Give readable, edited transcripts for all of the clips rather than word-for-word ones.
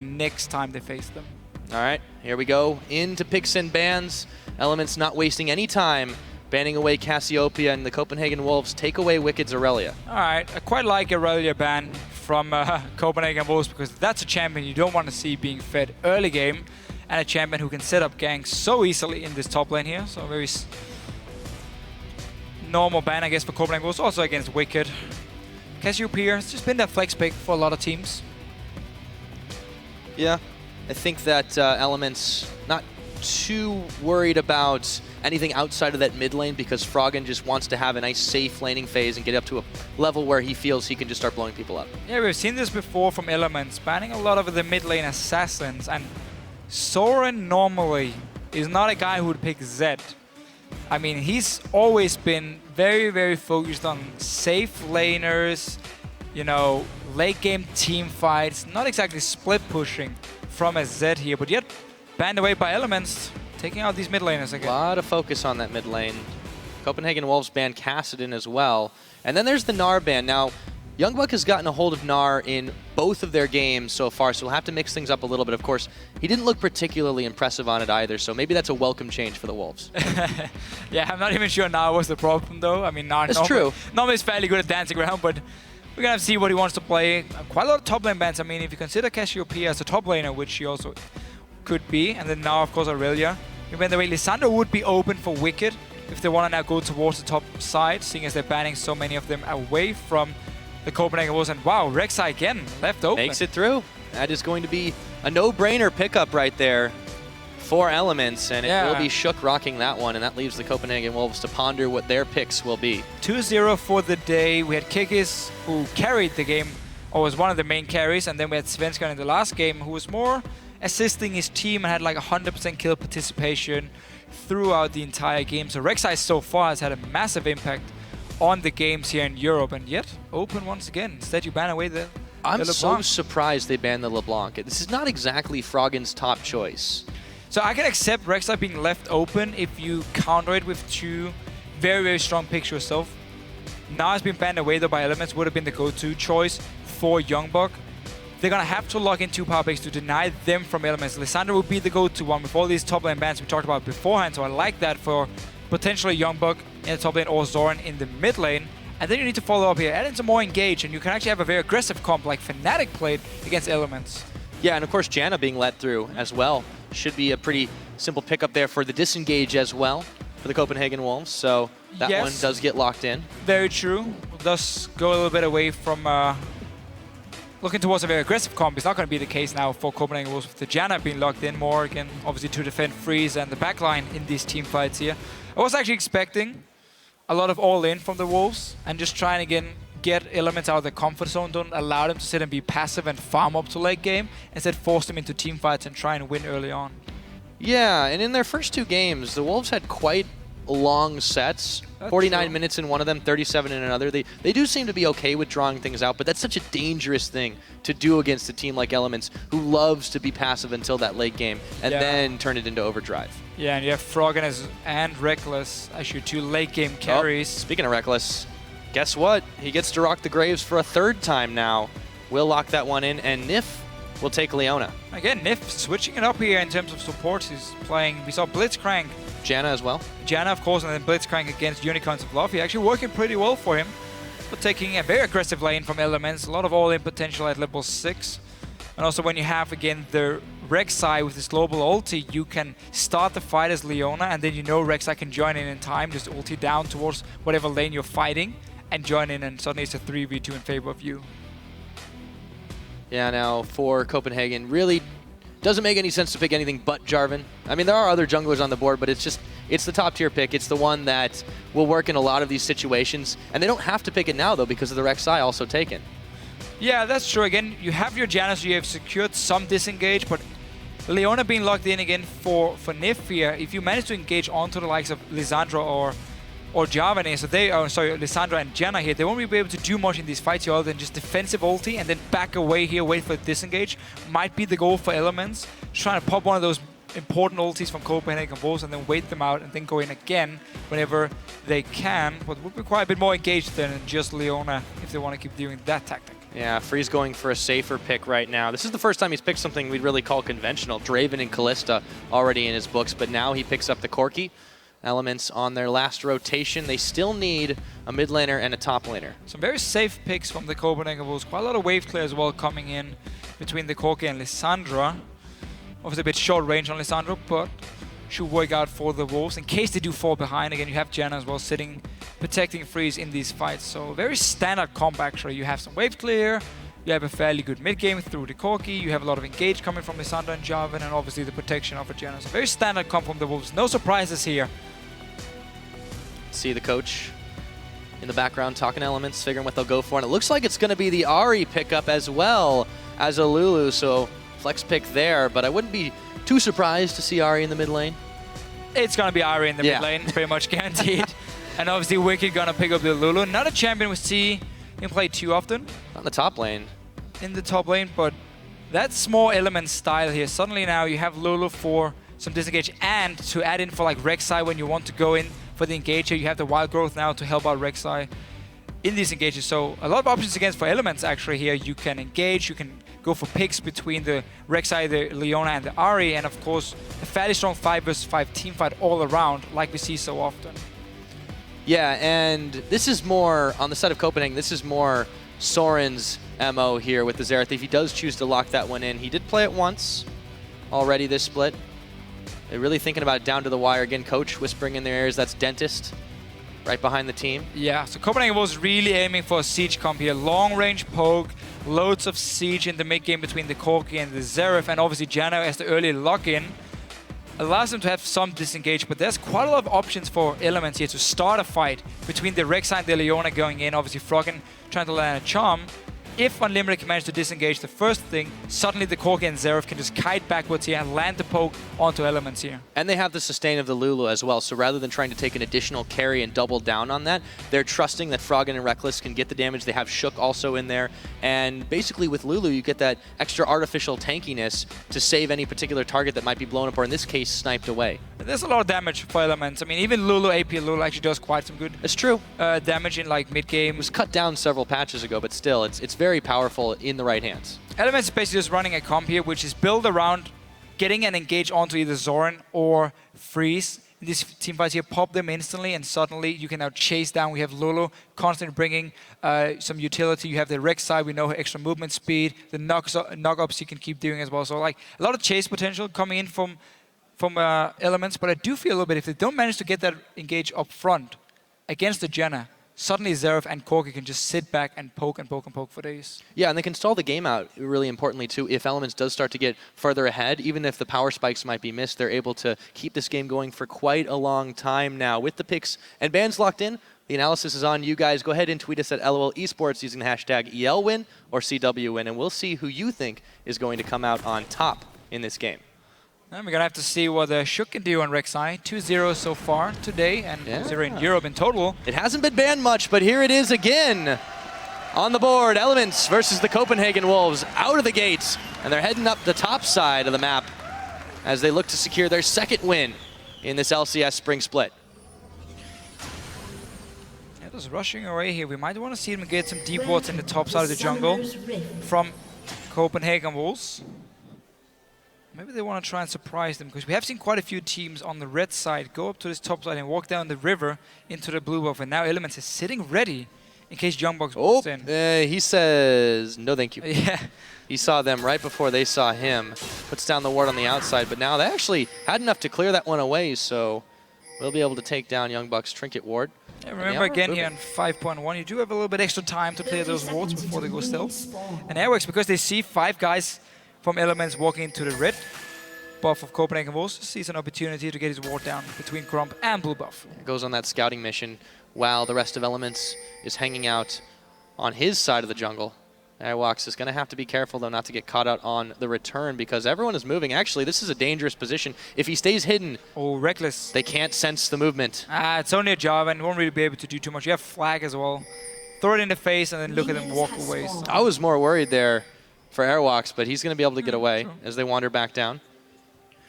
next time they face them. All right, here we go. Into picks and bans. Elements not wasting any time. Banning away Cassiopeia, and the Copenhagen Wolves take away Wicked's Aurelia. All right, I quite like Aurelia ban from Copenhagen Wolves because that's a champion you don't want to see being fed early game, and a champion who can set up ganks so easily in this top lane here. So very normal ban, I guess, for Copenhagen Wolves, also against Wicked. Cassiopeia has just been that flex pick for a lot of teams. Yeah, I think that Elements not too worried about anything outside of that mid lane because Froggen just wants to have a nice safe laning phase and get up to a level where he feels he can just start blowing people up. Yeah, we've seen this before from Elements, banning a lot of the mid lane assassins, and Soren normally is not a guy who would pick Zed. I mean, he's always been very, very focused on safe laners, you know, late game team fights, not exactly split pushing from a Zed here, but yet banned away by Elements, taking out these mid laners again. A lot of focus on that mid lane. Copenhagen Wolves ban Kassadin as well. And then there's the Gnar ban. Now, Youngbuck has gotten a hold of Gnar in both of their games so far, so we'll have to mix things up a little bit. Of course, he didn't look particularly impressive on it either, so maybe that's a welcome change for the Wolves. Yeah, I'm not even sure Gnar was the problem, though. I mean, Gnar normally is fairly good at dancing around, but we're going to see what he wants to play. Quite a lot of top lane bans. I mean, if you consider Cassiopeia as a top laner, which he also could be, and then now, of course, Aurelia. By the way, Lissandra would be open for Wicked if they want to now go towards the top side, seeing as they're banning so many of them away from the Copenhagen Wolves. And wow, Rek'Sai again left open. Makes it through. That is going to be a no-brainer pickup right there for Elements, and it will be Shook rocking that one, and that leaves the Copenhagen Wolves to ponder what their picks will be. 2-0 for the day. We had Kikis, who carried the game, or was one of the main carries, and then we had Svensson in the last game, who was more assisting his team and had like 100% kill participation throughout the entire game. So Rek'Sai so far has had a massive impact on the games here in Europe, and yet open once again. Instead, you ban away the I'm LeBlanc. so surprised they banned the LeBlanc. This is not exactly Froggen's top choice. So I can accept Rek'Sai being left open if you counter it with two very, very strong picks yourself. Now it's been banned away though by Elements, would have been the go-to choice for Youngbuck. They're going to have to lock in two power picks to deny them from Elements. Lissandra would be the go-to one with all these top lane bans we talked about beforehand, so I like that for potentially Youngbuck in the top lane or Zoran in the mid lane. And then you need to follow up here, add in some more engage, and you can actually have a very aggressive comp like Fnatic played against Elements. Yeah, and of course Janna being let through as well should be a pretty simple pickup there for the disengage as well for the Copenhagen Wolves, so that one does get locked in. Very true. We'll thus go a little bit away from looking towards a very aggressive comp. It's not going to be the case now for Copenhagen Wolves with the Janna being locked in more, again, obviously to defend Freeze and the backline in these team fights here. I was actually expecting a lot of all-in from the Wolves and just trying to, again, get Elements out of their comfort zone. Don't allow them to sit and be passive and farm up to late game. Instead, force them into team fights and try and win early on. Yeah, and in their first two games, the Wolves had quite long sets. 49 minutes in one of them, 37 in another. They do seem to be okay with drawing things out, but that's such a dangerous thing to do against a team like Elements who loves to be passive until that late game and then turn it into overdrive. Yeah, and you have Froggen and Reckless as your two late game carries. Speaking of Reckless, guess what? He gets to rock the Graves for a third time now. We'll lock that one in, and Nif will take Leona. Again, Nif switching it up here in terms of support. He's playing, we saw Blitzcrank. Janna as well. Janna, of course, and then Blitzcrank against Unicorns of Love. He actually working pretty well for him, but taking a very aggressive lane from Elements. A lot of all-in potential at level 6. And also when you have, again, the Rek'Sai with his global ulti, you can start the fight as Leona, and then you know Rek'Sai can join in time, just ulti down towards whatever lane you're fighting, and join in, and suddenly it's a 3v2 in favor of you. Yeah, now for Copenhagen, really doesn't make any sense to pick anything but Jarvan. I mean, there are other junglers on the board, but it's the top tier pick. It's the one that will work in a lot of these situations. And they don't have to pick it now, though, because of the Rek'Sai also taken. Yeah, that's true. Again, you have your Janna, so you have secured some disengage, but Leona being locked in again for Nif here, if you manage to engage onto the likes of Lissandra or Jarvan, so Lissandra and Janna here, they won't be able to do much in these fights here other than just defensive ulti and then back away here, wait for the disengage. Might be the goal for Elements. Just trying to pop one of those important ultis from Copenhagen Wolves and then wait them out and then go in again whenever they can. But would require a bit more engaged than just Leona if they want to keep doing that tactic. Yeah, Freeze going for a safer pick right now. This is the first time he's picked something we'd really call conventional. Draven and Kalista already in his books, but now he picks up the Corki. Elements on their last rotation. They still need a mid laner and a top laner. Some very safe picks from the Copenhagen Wolves. Quite a lot of wave clear as well coming in between the Corki and Lissandra. Obviously a bit short range on Lissandra, but should work out for the Wolves. In case they do fall behind, again, you have Janna as well sitting, protecting Freeze in these fights. So very standard comp actually. You have some wave clear, you have a fairly good mid game through the Corki, you have a lot of engage coming from Lissandra and Jarvan, and obviously the protection of a Janna. So very standard comp from the Wolves. No surprises here. See the coach in the background talking elements, figuring what they'll go for. And it looks like it's going to be the Ahri pickup as well as a Lulu. So flex pick there, but I wouldn't be too surprised to see Ahri in the mid lane. It's going to be Ahri in the mid lane, pretty much guaranteed. And obviously Wicked going to pick up the Lulu. Not a champion we see him play too often. Not in the top lane. In the top lane, but that small element style here. Suddenly now you have Lulu for some disengage, and to add in for like Rek'Sai when you want to go in for the engager, you have the wild growth now to help out Rek'Sai in these engages. So a lot of options against for elements actually here. You can engage, you can go for picks between the Rek'Sai, the Leona, and the Ahri, and of course a fairly strong 5 versus 5 team fight all around, like we see so often. Yeah, and this is more, on the side of Copenhagen, this is more Soren's MO here with the Xerath. If he does choose to lock that one in, he did play it once already this split. They're really thinking about it down to the wire. Again, coach whispering in their ears, that's Dentist right behind the team. Yeah, so Copenhagen was really aiming for a siege comp here. Long range poke, loads of siege in the mid game between the Corki and the Xerath, and obviously Janna as the early lock-in allows them to have some disengage, but there's quite a lot of options for elements here to start a fight between the Rek'Sai and the Leona going in. Obviously Froggen trying to land a charm. If Unlimited can manage to disengage the first thing, suddenly the Corki and Xerath can just kite backwards here and land the poke onto elements here. And they have the sustain of the Lulu as well, so rather than trying to take an additional carry and double down on that, they're trusting that Froggen and Reckless can get the damage. They have Shook also in there, and basically with Lulu you get that extra artificial tankiness to save any particular target that might be blown up, or in this case, sniped away. There's a lot of damage for elements. I mean, even Lulu, AP Lulu actually does quite some good It's true. Damage in like mid-game. It was cut down several patches ago, but still, it's very powerful in the right hands. Elements is basically just running a comp here, which is built around getting an engage onto either Zoran or Freeze. In these team fights here, pop them instantly, and suddenly you can now chase down. We have Lulu constantly bringing some utility. You have the Rek'Sai, we know her extra movement speed, the knock-ups you can keep doing as well. So like a lot of chase potential coming in from elements, but I do feel a little bit if they don't manage to get that engage up front against the Janna, suddenly Xerath and Corki can just sit back and poke and poke and poke for days. Yeah, and they can stall the game out really importantly too. If Elements does start to get further ahead, even if the power spikes might be missed, they're able to keep this game going for quite a long time now. With the picks and bans locked in, the analysis is on you guys. Go ahead and tweet us at LOL Esports using the hashtag ELWin or CWWin, and we'll see who you think is going to come out on top in this game. And we're going to have to see what Shook can do on Rek'Sai. 2-0 so far today, and 0 in Europe in total. It hasn't been banned much, but here it is again. On the board, Elements versus the Copenhagen Wolves out of the gates. And they're heading up the top side of the map as they look to secure their second win in this LCS spring split. Yeah, just rushing away here. We might want to see them get some deep wards in the top side of the jungle from Copenhagen Wolves. Maybe they want to try and surprise them, because we have seen quite a few teams on the red side go up to this top side and walk down the river into the blue buff, and now Elements is sitting ready in case Youngbucks walks in. He says no thank you. Yeah. He saw them right before they saw him. Puts down the ward on the outside, but now they actually had enough to clear that one away, so we'll be able to take down Youngbucks' Trinket ward. Yeah, remember again here on 5.1, you do have a little bit extra time to clear those wards before they go stealth. And Airwax, because they see 5 guys from Elements walking into the red buff of Copenhagen Wolves, sees an opportunity to get his ward down between Grump and blue buff. Goes on that scouting mission while the rest of Elements is hanging out on his side of the jungle. Airwax is going to have to be careful, though, not to get caught out on the return, because everyone is moving. Actually, this is a dangerous position. If he stays hidden, Reckless. They can't sense the movement. It's only a job, and won't really be able to do too much. You have flag as well. Throw it in the face and then look at them walk away. So. I was more worried there for Airwax, but he's going to be able to get away as they wander back down.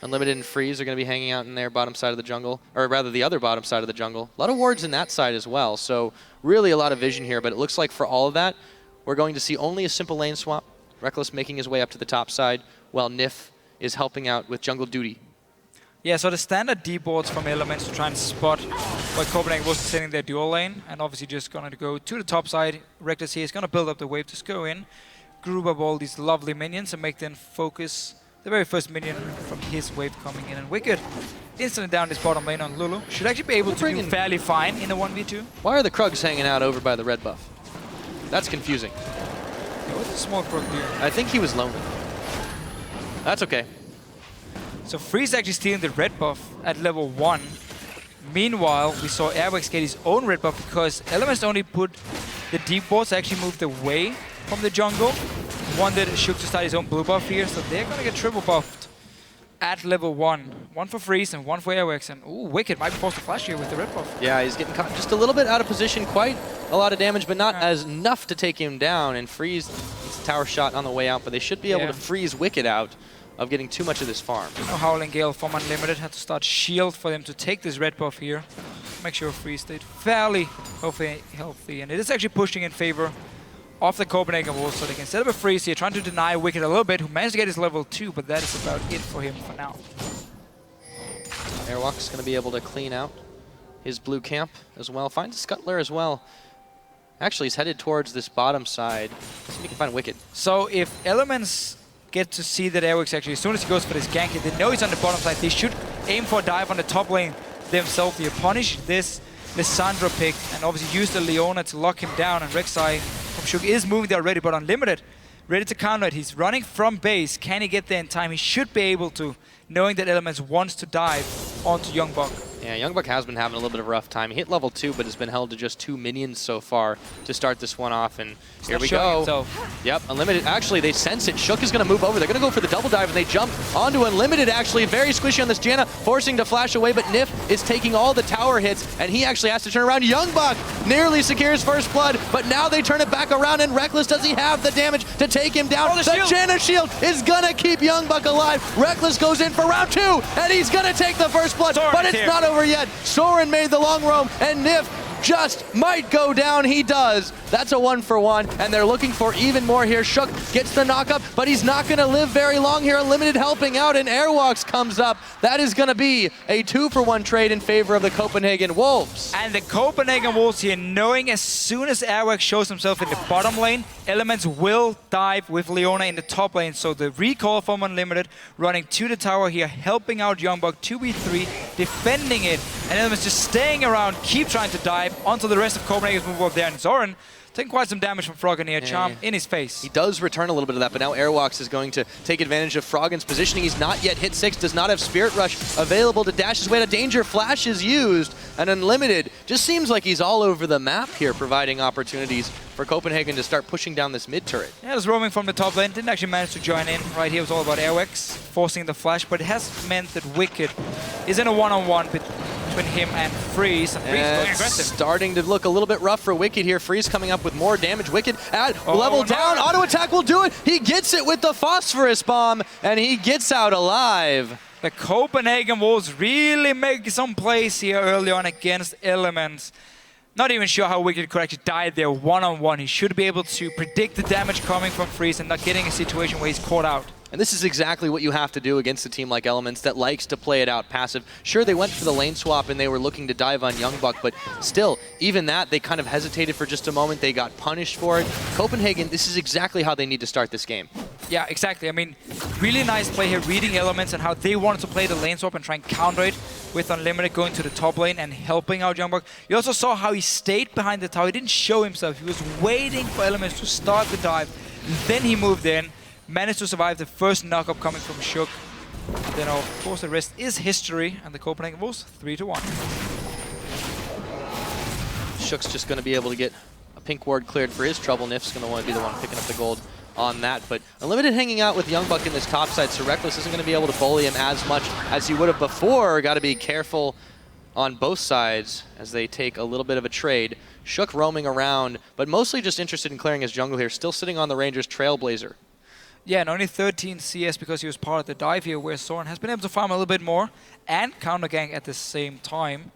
Unlimited and Freeze are going to be hanging out in their bottom side of the jungle, or rather the other bottom side of the jungle. A lot of wards in that side as well, so really a lot of vision here, but it looks like for all of that, we're going to see only a simple lane swap. Reckless making his way up to the top side, while Nif is helping out with jungle duty. Yeah, so the standard D boards from Elements to try and spot what Copenhagen was sitting their dual lane, and obviously just going to go to the top side. Reckless here is going to build up the wave, just go in, group up all these lovely minions and make them focus the very first minion from his wave coming in. And Wicked instantly down this bottom lane on Lulu. Should actually be able to do fairly fine in a 1v2. Why are the Krugs hanging out over by the red buff? That's confusing. Yeah, what's the small Krug doing? I think he was lonely. That's okay. So Freeze actually stealing the red buff at level 1. Meanwhile, we saw Airwax get his own red buff because Elements only put the deep boards actually moved away from the jungle. Wanted Shook to start his own blue buff here, so they're gonna get triple buffed at level 1. One for Freeze and one for Airwax, and ooh, Wicked might be forced to flash here with the red buff. Yeah, he's getting caught just a little bit out of position, quite a lot of damage, but not as enough to take him down. And Freeze gets a tower shot on the way out, but they should be able to freeze Wicked out of getting too much of this farm. You know, Howling Gale from Unlimited had to start shield for them to take this red buff here. Make sure Freeze stayed fairly healthy, and it is actually pushing in favor of the Copenhagen Wolves, so they can set up a Freeze here, trying to deny Wicked a little bit, who managed to get his level 2, but that is about it for him for now. Airwalk's going to be able to clean out his blue camp as well. Finds Scuttler as well. Actually, he's headed towards this bottom side. See if he can find Wicked. So if Elements get to see that Airwax actually, as soon as he goes for this gank, they know he's on the bottom side. They should aim for a dive on the top lane themselves here. Punish this Lissandra pick and obviously use the Leona to lock him down. And Rek'Sai from Shook is moving there already, but Unlimited ready to counter it. He's running from base. Can he get there in time? He should be able to, knowing that Elements wants to dive onto Youngbuck. Yeah, Youngbuck has been having a little bit of a rough time. He hit level 2, but has been held to just 2 minions so far to start this one off. And here we go. Himself. Yep, Unlimited. Actually, they sense it. Shook is going to move over. They're going to go for the double dive, and they jump onto Unlimited, actually. Very squishy on this Janna, forcing to flash away, but Nif is taking all the tower hits, and he actually has to turn around. Youngbuck nearly secures first blood, but now they turn it back around, and Reckless, does he have the damage to take him down? The Janna shield is going to keep Youngbuck alive. Reckless goes in for round 2, and he's going to take the first blood, but it's not over yet. Soren made the long roam, and Nif just might go down. He does. That's a 1-for-1, and they're looking for even more here. Shook gets the knockup, but he's not going to live very long here. Unlimited helping out, and Airwalks comes up. That is going to be a 2-for-1 trade in favor of the Copenhagen Wolves. And the Copenhagen Wolves here, knowing as soon as Airwax shows himself in the bottom lane, Elements will dive with Leona in the top lane. So the recall from Unlimited running to the tower here, helping out Youngbuck 2v3, defending it, and Elements just staying around, keep trying to dive onto the rest of Copenhagen's move up there. And Zoran taking quite some damage from Froggen here. Charm in his face. He does return a little bit of that, but now Airwalks is going to take advantage of Froggen's positioning. He's not yet hit 6, does not have Spirit Rush available to dash his way to danger. Flash is used, and Unlimited just seems like he's all over the map here, providing opportunities for Copenhagen to start pushing down this mid turret. Yeah, it was roaming from the top lane. Didn't actually manage to join in. Right here was all about Airwax forcing the flash, but it has meant that Wicked is in a one-on-one between him and Freeze. And Freeze going aggressive. Starting to look a little bit rough for Wicked here. Freeze coming up with more damage. Wicked at level down. Auto attack will do it. He gets it with the Phosphorus Bomb, and he gets out alive. The Copenhagen Wolves really make some plays here early on against Elements. Not even sure how Wicked could actually die there one-on-one. He should be able to predict the damage coming from Freeze and not getting a situation where he's caught out. And this is exactly what you have to do against a team like Elements that likes to play it out passive. Sure, they went for the lane swap and they were looking to dive on Youngbuck, but still, even that, they kind of hesitated for just a moment. They got punished for it. Copenhagen, this is exactly how they need to start this game. Yeah, exactly. I mean, really nice play here, reading Elements and how they wanted to play the lane swap and try and counter it with Unlimited going to the top lane and helping out Youngbuck. You also saw how he stayed behind the tower. He didn't show himself. He was waiting for Elements to start the dive. Then he moved in. Managed to survive the first knockup coming from Shook. Then, of course, the rest is history, and the Copenhagen Wolves 3-1. Shook's just going to be able to get a pink ward cleared for his trouble. Nif's going to want to be the one picking up the gold on that. But Unlimited hanging out with Youngbuck in this top side, so Reckless isn't going to be able to bully him as much as he would have before. Got to be careful on both sides as they take a little bit of a trade. Shook roaming around, but mostly just interested in clearing his jungle here. Still sitting on the Rangers Trailblazer. Yeah, and only 13 CS because he was part of the dive here, where Soren has been able to farm a little bit more and counter gank at the same time.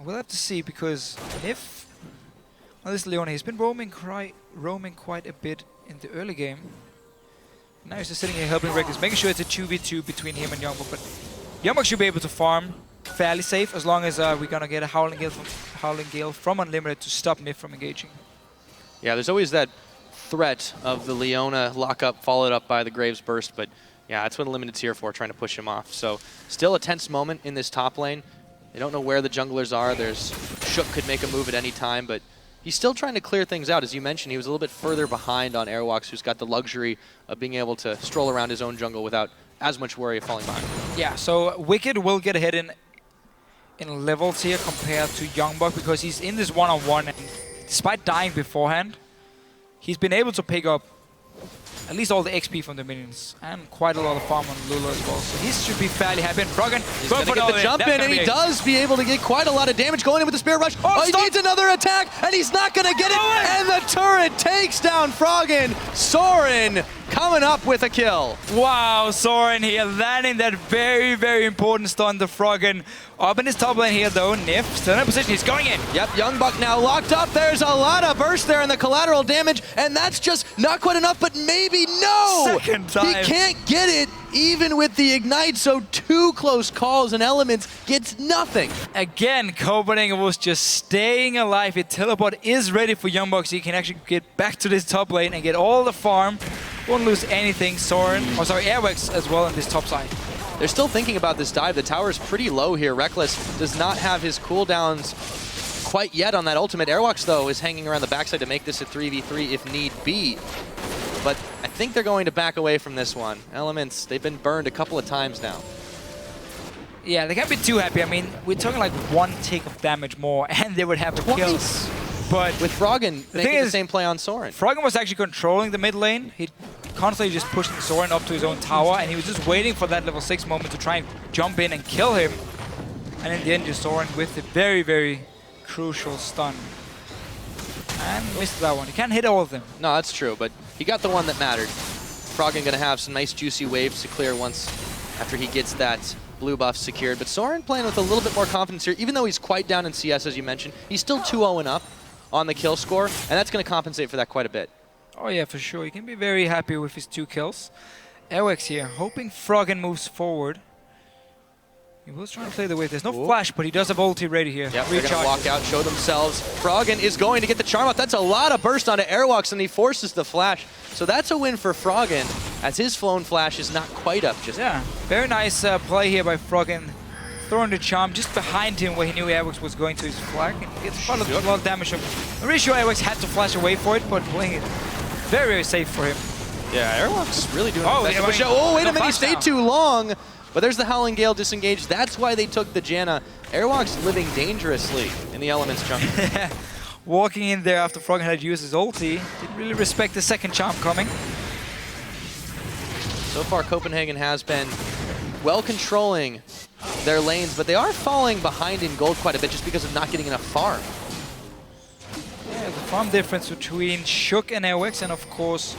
We'll have to see, because if this Leona, he's been roaming roaming quite a bit in the early game. Now he's just sitting here helping Reckless, making sure it's a 2v2 between him and Youngbuck. But Youngbuck should be able to farm fairly safe as long as we're gonna get a Howling Gale from Unlimited to stop Nif from engaging. Yeah, there's always that threat of the Leona lockup followed up by the Graves burst, but yeah, that's what Unlimited's here for, trying to push him off. So still a tense moment in this top lane. They don't know where the junglers are. There's Shook could make a move at any time, but he's still trying to clear things out. As you mentioned, he was a little bit further behind on Airwalks, who's got the luxury of being able to stroll around his own jungle without as much worry of falling behind. Yeah, so Wicked will get ahead in levels here compared to Youngbuck because he's in this one-on-one, and despite dying beforehand, he's been able to pick up at least all the XP from the minions and quite a lot of farm on Lula as well. So he should be fairly happy. And Froggen, he's going to get the jump in, and he does be able to get quite a lot of damage going in with the Spirit Rush. Oh, he needs another attack, and he's not going to get it. And the turret takes down Froggen. Soren coming up with a kill. Wow, Soren here landing that very, very important stun to Froggen. Up in his top lane here though, Nif still in a position, he's going in. Yep, Youngbuck now locked up. There's a lot of burst there in the collateral damage, and that's just not quite enough, but maybe no! Second time. He can't get it even with the Ignite, so 2 close calls and Elements gets nothing. Again, Copenhagen was just staying alive. His teleport is ready for Youngbuck, so he can actually get back to this top lane and get all the farm. Won't lose anything. Soren, Airwax as well on this top side. They're still thinking about this dive. The tower is pretty low here. Reckless does not have his cooldowns quite yet on that ultimate. Airwalks, though, is hanging around the backside to make this a 3v3 if need be. But I think they're going to back away from this one. Elements, they've been burned a couple of times now. Yeah, they can't be too happy. I mean, we're talking like 1 tick of damage more, and they would have a kill. But with Froggen making the same play on Soren. Froggen was actually controlling the mid lane. He constantly just pushing Soren up to his own tower, and he was just waiting for that level 6 moment to try and jump in and kill him. And in the end, just Soren with a very, very crucial stun. And missed that one. He can't hit all of them. No, that's true, but he got the one that mattered. Froggen gonna have some nice juicy waves to clear once after he gets that blue buff secured. But Soren playing with a little bit more confidence here, even though he's quite down in CS, as you mentioned. He's still 2-0 up on the kill score, and that's going to compensate for that quite a bit. Oh yeah, for sure. He can be very happy with his 2 kills. Airwax here, hoping Froggen moves forward. He was trying to play the wave. There's no flash, but he does have ulti ready here. Yep, they're going to walk out, show themselves. Froggen is going to get the charm off. That's a lot of burst onto Airwalks, and he forces the flash. So that's a win for Froggen, as his flown flash is not quite up just Yeah, very nice play here by Froggen. Throwing the charm just behind him where he knew Airwax was going to his flag. And gets quite a lot of damage. I'm really sure Airwax had to flash away for it, but playing it very, very safe for him. Yeah, Airwalk's really doing it. Wait a minute, he stayed too long. But there's the Howling Gale disengaged. That's why they took the Janna. Airwalk's living dangerously in the Elements jungle. Walking in there after Froggen had used his ulti. Didn't really respect the second charm coming. So far, Copenhagen has been well controlling their lanes, but they are falling behind in gold quite a bit just because of not getting enough farm. Yeah, the farm difference between Shook and Airwax, and of course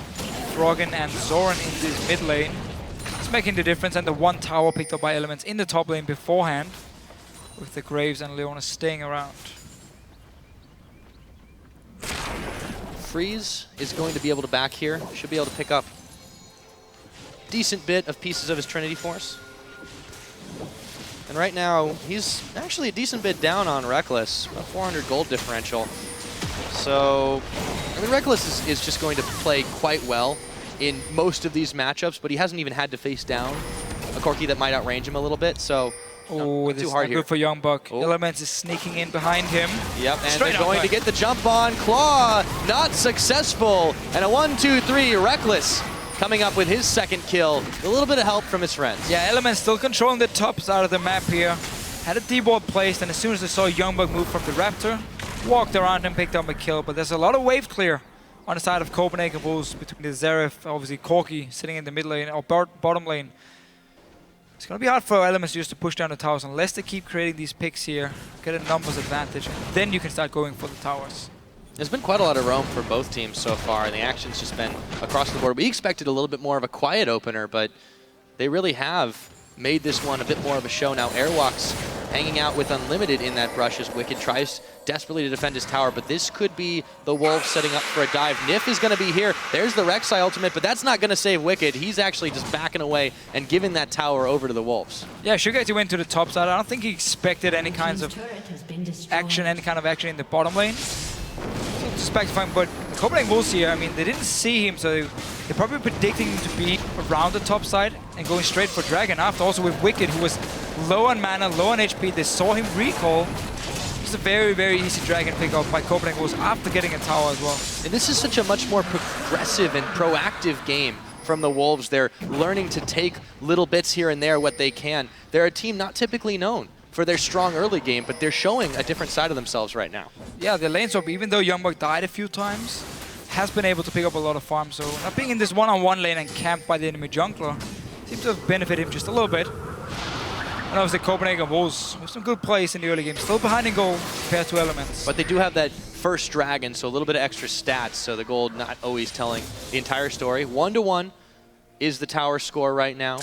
Froggen and Soren in this mid lane, is making the difference. And the 1 tower picked up by Elements in the top lane beforehand, with the Graves and Leona staying around. Freeze is going to be able to back here. Should be able to pick up a decent bit of pieces of his Trinity Force. And right now, he's actually a decent bit down on Reckless, about 400 gold differential. So, I mean, Reckless is just going to play quite well in most of these matchups, but he hasn't even had to face down a Corki that might outrange him a little bit, so this too is hard not here. good for Youngbuck. Elements is sneaking in behind him. Yep, and they're going to get the jump on. Claw, not successful. And a 1-2-3, Reckless coming up with his second kill. A little bit of help from his friends. Yeah, Elements still controlling the top side of the map here. Had a D-board placed, and as soon as they saw Youngbuck move from the Raptor, walked around and picked up a kill. But there's a lot of wave clear on the side of Copenhagen Bulls between the Xerath, obviously Corki sitting in the mid lane or bottom lane. It's going to be hard for Elements just to push down the towers unless they keep creating these picks here, get a numbers advantage, and then you can start going for the towers. There's been quite a lot of roam for both teams so far, and the action's just been across the board. We expected a little bit more of a quiet opener, but they really have made this one a bit more of a show now. Airwalks hanging out with Unlimited in that brush as Wicked tries desperately to defend his tower, but this could be the Wolves setting up for a dive. Nif is going to be here. There's the Rek'Sai ultimate, but that's not going to save Wicked. He's actually just backing away and giving that tower over to the Wolves. Yeah, Shugati went to the top side. I don't think he expected any kinds of action, in the bottom lane. So just back to fine, but the Copenhagen Wolves here, I mean, they didn't see him, so they're probably predicting him to be around the top side and going straight for Dragon. After also with Wicked, who was low on mana, low on HP, they saw him recall. It's a very, very easy Dragon pickup by Copenhagen Wolves after getting a tower as well. And this is such a much more progressive and proactive game from the Wolves. They're learning to take little bits here and there, what they can. They're a team not typically known for their strong early game, but they're showing a different side of themselves right now. Yeah, the lane swap, even though Youngbuck died a few times, has been able to pick up a lot of farm. So not being in this one-on-one lane and camped by the enemy jungler seems to have benefited him just a little bit. And obviously Copenhagen Wolves with some good plays in the early game, still behind in gold compared to Elements. But they do have that first dragon, so a little bit of extra stats, so the gold not always telling the entire story. 1-1 is the tower score right now,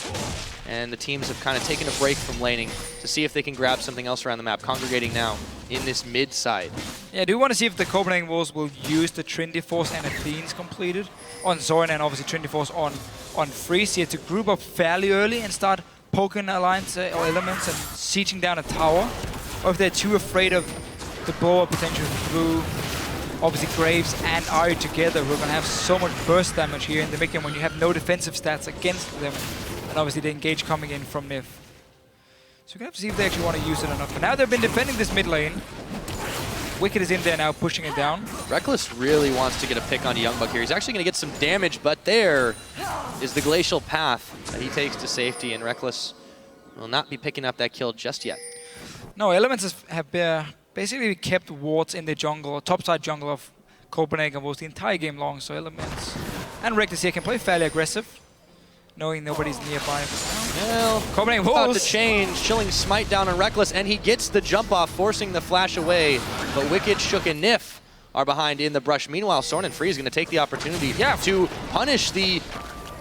and the teams have kind of taken a break from laning to see if they can grab something else around the map, congregating now in this mid side. Yeah, I do want to see if the Copenhagen Wolves will use the Trinity Force and Athenes completed on Zoran, and obviously Trinity Force on Freeze here to group up fairly early and start poking alliance or elements and sieging down a tower, or if they're too afraid of the blow-up potential through obviously Graves and Ari together. We're going to have so much burst damage here in the mid game when you have no defensive stats against them, and obviously the engage coming in from Nif. So we're going to have to see if they actually want to use it or not. But now they've been defending this mid lane. Wicked is in there now, pushing it down. Reckless really wants to get a pick on Youngbuck here. He's actually going to get some damage, but there is the glacial path that he takes to safety, and Reckless will not be picking up that kill just yet. No, Elements have basically kept wards in the jungle, or topside jungle of Copenhagen Wolves the entire game long, so Elements and Reckless here can play fairly aggressive, knowing nobody's nearby. Well, Copenhagen about Wolves to change, chilling smite down on Reckless, and he gets the jump off, forcing the flash away. But Wicked, Shook, and Nif are behind in the brush. Meanwhile, Soren and Free is going to take the opportunity to punish the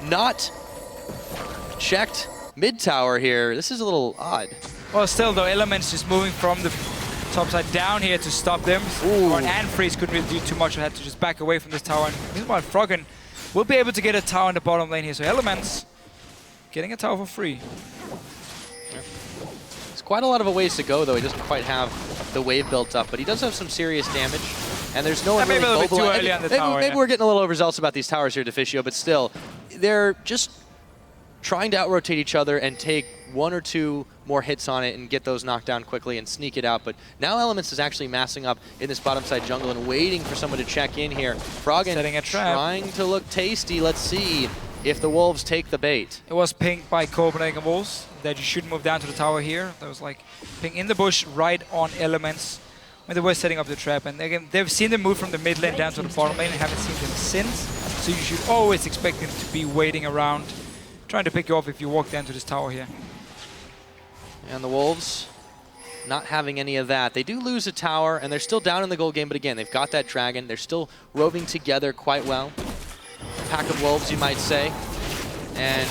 not checked mid tower here. This is a little odd. Well, still though, Elements just moving from the top side down here to stop them. And Freeze couldn't really do too much. Had to just back away from this tower. And meanwhile, Froggen will be able to get a tower in the bottom lane here. So Elements getting a tower for free. It's quite a lot of a ways to go, though. He doesn't quite have the wave built up, but he does have some serious damage. And there's no one really mobilizing. Maybe we're getting a little overzealous about these towers here, Deficio, but still, they're just trying to out-rotate each other and take one or two more hits on it and get those knocked down quickly and sneak it out. But now Elements is actually massing up in this bottom side jungle and waiting for someone to check in here. Froggen setting a trap, trying to look tasty. Let's see if the Wolves take the bait. It was pinged by Copenhagen Wolves that you should move down to the tower here. That was like ping in the bush right on Elements when they were setting up the trap. And again, they've seen them move from the mid lane down to the bottom lane and haven't seen them since. So you should always expect them to be waiting around, trying to pick you off if you walk down to this tower here. And the Wolves not having any of that. They do lose a tower, and they're still down in the gold game, but again, they've got that dragon. They're still roving together quite well. A pack of wolves, you might say. And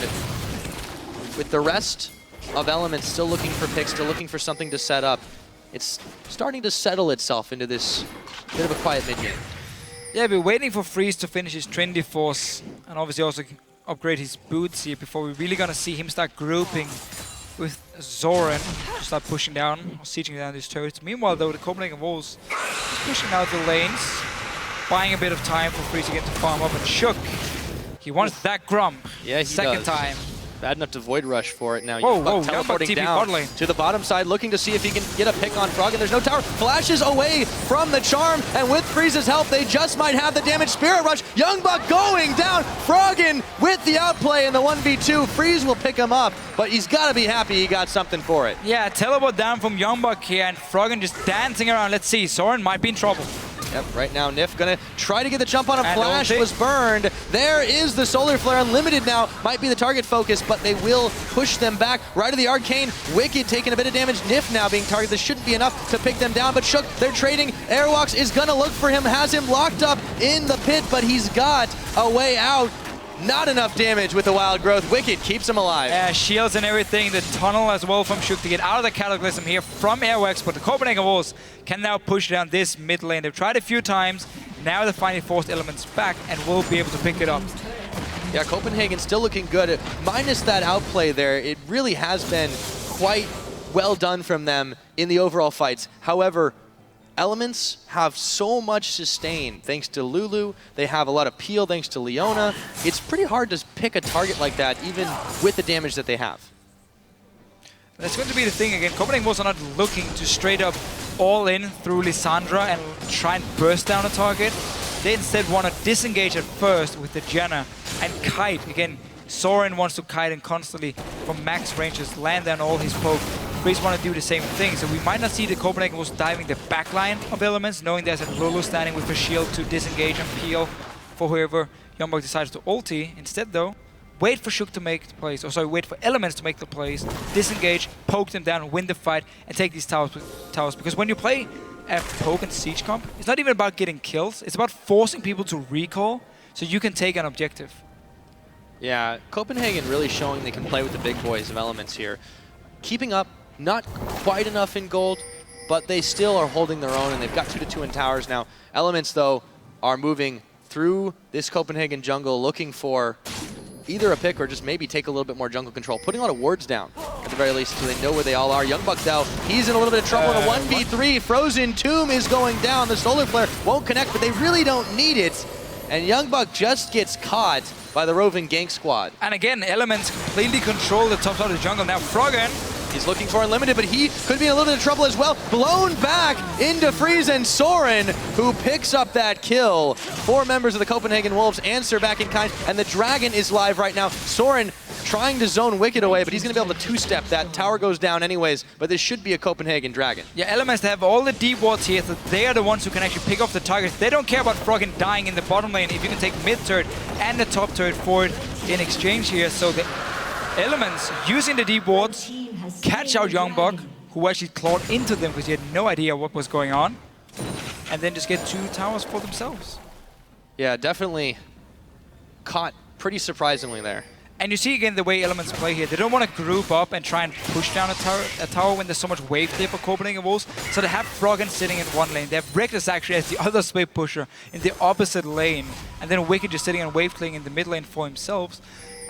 with the rest of Elements still looking for picks, still looking for something to set up, it's starting to settle itself into this bit of a quiet mid-game. Yeah, we're waiting for Freeze to finish his Trinity Force, and obviously also upgrade his boots here before we're really going to see him start grouping with Zoran to start pushing down, or sieging down these turrets. Meanwhile, though, the Copenhagen Wolves is pushing out the lanes, buying a bit of time for Freeze to get to farm up, and Shook, he wants that Grump. Yeah, he second time. Bad enough to Void Rush for it now. Whoa, teleporting down to the bottom side, looking to see if he can get a pick on Froggen. There's no tower. Flashes away from the charm, and with Freeze's help, they just might have the damage. Spirit Rush, Youngbuck going down. Froggen with the outplay in the 1v2. Freeze will pick him up, but he's got to be happy he got something for it. Yeah, teleport down from Youngbuck here, and Froggen just dancing around. Let's see, Soren might be in trouble. Yep, right now Nif gonna try to get the jump on a flash, was burned. There is the Solar Flare. Unlimited now might be the target focus, but they will push them back. Right of the Arcane, Wicked taking a bit of damage. Nif now being targeted. This shouldn't be enough to pick them down, but Shook, they're trading. Airwalks is gonna look for him, has him locked up in the pit, but he's got a way out. Not enough damage with the wild growth. Wicked keeps him alive. Shields and everything. The tunnel as well from Shook to get out of the Cataclysm here from Airwax, but the Copenhagen Wolves can now push down this mid lane. They've tried a few times. Now they're finally forced Elements back and will be able to pick it up. Yeah, Copenhagen still looking good. Minus that outplay there, it really has been quite well done from them in the overall fights. However, Elements have so much sustain thanks to Lulu. They have a lot of peel thanks to Leona. It's pretty hard to pick a target like that, even with the damage that they have. That's going to be the thing again. Copenhagen Wolves are not looking to straight up all in through Lissandra and try and burst down a target. They instead want to disengage at first with the Janna and kite. Again, Soren wants to kite and constantly from max ranges land down all his poke. Freeze want to do the same thing, so we might not see the Copenhagen Wolves diving the backline of Elements, knowing there's a Lulu standing with a shield to disengage and peel for whoever Youngbuck decides to ulti. Instead though, wait for Shook to make the plays, or sorry, wait for Elements to make the plays, disengage, poke them down, win the fight, and take these towers. Because when you play a poke and siege comp, it's not even about getting kills, it's about forcing people to recall so you can take an objective. Yeah, Copenhagen really showing they can play with the big boys of Elements here. Keeping up, not quite enough in gold, but they still are holding their own, and they've got 2-2 in towers now. Elements, though, are moving through this Copenhagen jungle looking for either a pick or just maybe take a little bit more jungle control, putting a lot of wards down at the very least so they know where they all are. Youngbuck, though, he's in a little bit of trouble in a 1v3. Frozen Tomb is going down. The Solar Flare won't connect, but they really don't need it. And Youngbuck just gets caught by the roving gank squad. And again, Elements completely control the top side of the jungle. Now Froggen, he's looking for Unlimited, but he could be in a little bit of trouble as well. Blown back into Freeze and Soren, who picks up that kill. 4 members of the Copenhagen Wolves answer back in kind, and the Dragon is live right now. Soren trying to zone Wicked away, but he's going to be able to two-step that. Tower goes down anyways, but this should be a Copenhagen Dragon. Yeah, Elements have all the deep wards here, so they are the ones who can actually pick off the targets. They don't care about Froggen dying in the bottom lane if you can take mid turret and the top turret for it in exchange here. So the Elements using the deep wards catch out Youngbuck, who actually clawed into them because he had no idea what was going on, and then just get 2 towers for themselves. Yeah, definitely caught pretty surprisingly there. And you see again the way Elements play here. They don't want to group up and try and push down a tower when there's so much wave clear for Copenhagen Wolves. So they have Froggen sitting in one lane. They have Reckless actually as the other wave pusher in the opposite lane. And then Wicked just sitting on wave clearing in the mid lane for himself.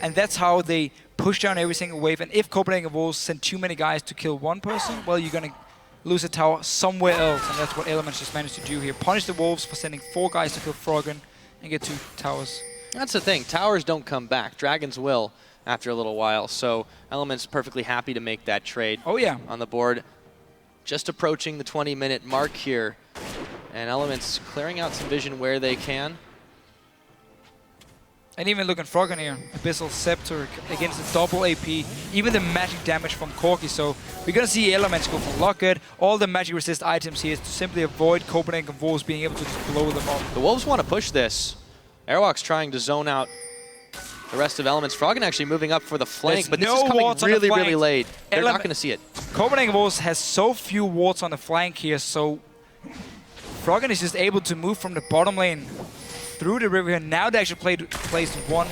And that's how they push down every single wave. And if Copenhagen Wolves send too many guys to kill one person, well, you're going to lose a tower somewhere else. And that's what Elements just managed to do here. Punish the Wolves for sending 4 guys to kill Froggen and get 2 towers. That's the thing. Towers don't come back. Dragons will after a little while. So Elements perfectly happy to make that trade. Oh, yeah. On the board. Just approaching the 20-minute mark here. And Elements clearing out some vision where they can. And even look at Froggen here. Abyssal Scepter against the double AP. Even the magic damage from Corki. So we're going to see Elements go for Locket. All the magic resist items here is to simply avoid Copenhagen Wolves being able to just blow them up. The Wolves want to push this. Airwalk's trying to zone out the rest of Elements. Froggen actually moving up for the flank, but this is coming really, really late. They're not going to see it. Copenhagen Wolves has so few wards on the flank here, so Froggen is just able to move from the bottom lane through the river here. Now they actually placed 1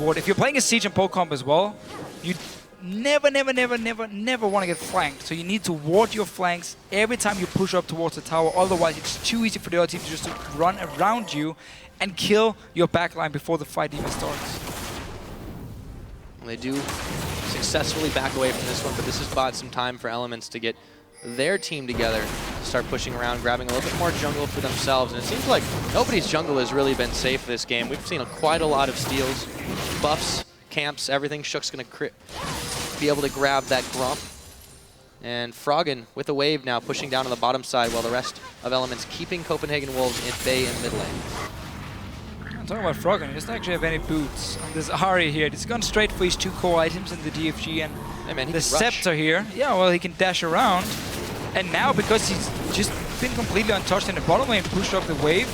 ward. If you're playing a siege and poke comp as well, you never want to get flanked. So you need to ward your flanks every time you push up towards the tower. Otherwise, it's too easy for the other team to just run around you and kill your backline before the fight even starts. They do successfully back away from this one, but this has bought some time for Elements to get their team together, start pushing around, grabbing a little bit more jungle for themselves. And it seems like nobody's jungle has really been safe this game. We've seen quite a lot of steals, buffs, camps, everything. Shook's going to be able to grab that Grump. And Froggen with a wave now pushing down on the bottom side while the rest of Elements keeping Copenhagen Wolves in bay in mid lane. I'm talking about Froggen. He doesn't actually have any boots on this Ahri here. He's gone straight for his 2 core items in the DFG and hey man, the Scepter here. Yeah, well, he can dash around. And now, because he's just been completely untouched in the bottom lane, pushed up the wave,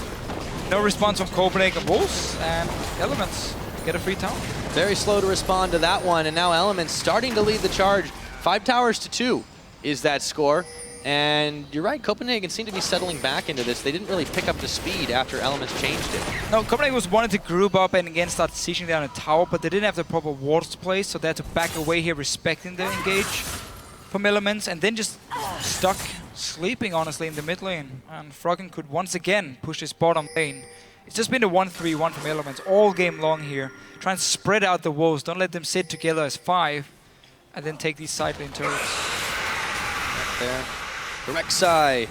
no response from Copenhagen Wolves, and Elements get a free tower. Very slow to respond to that one, and now Elements starting to lead the charge. 5 towers to 2 is that score. And you're right, Copenhagen seemed to be settling back into this. They didn't really pick up the speed after Elements changed it. No, Copenhagen was wanting to group up and again start sieging down a tower, but they didn't have the proper wards to place, so they had to back away here, respecting the engage from Elements, and then just stuck sleeping, honestly, in the mid lane. And Froggen could once again push his bottom lane. It's just been a 1-3-1 from Elements all game long here. Try and spread out the wolves, don't let them sit together as 5, and then take these side lane turrets. Right there. The Rek'Sai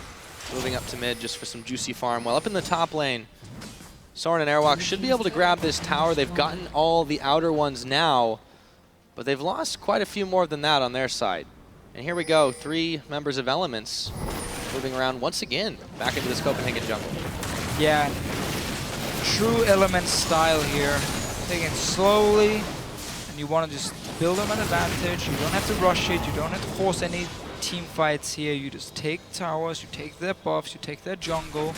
moving up to mid just for some juicy farm. Well, up in the top lane, Soren and Airwalk should be able to grab this tower. They've gotten all the outer ones now, but they've lost quite a few more than that on their side. And here we go, 3 members of Elements moving around once again back into this Copenhagen jungle. Yeah, true Elements style here. Taking it slowly, and you want to just build them an advantage. You don't have to rush it, you don't have to force any team fights here. You just take towers, you take their buffs, you take their jungle,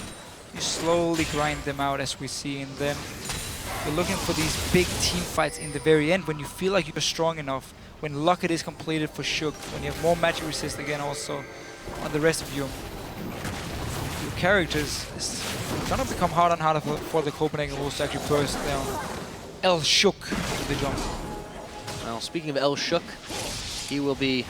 you slowly grind them out as we see, and then you're looking for these big team fights in the very end when you feel like you're strong enough, when Locket is completed for Shook, when you have more magic resist again also on the rest of your characters. It's gonna become harder and harder for the Copenhagen Wolves to actually burst down El Shook into the jungle. Well, speaking of El Shook, he will be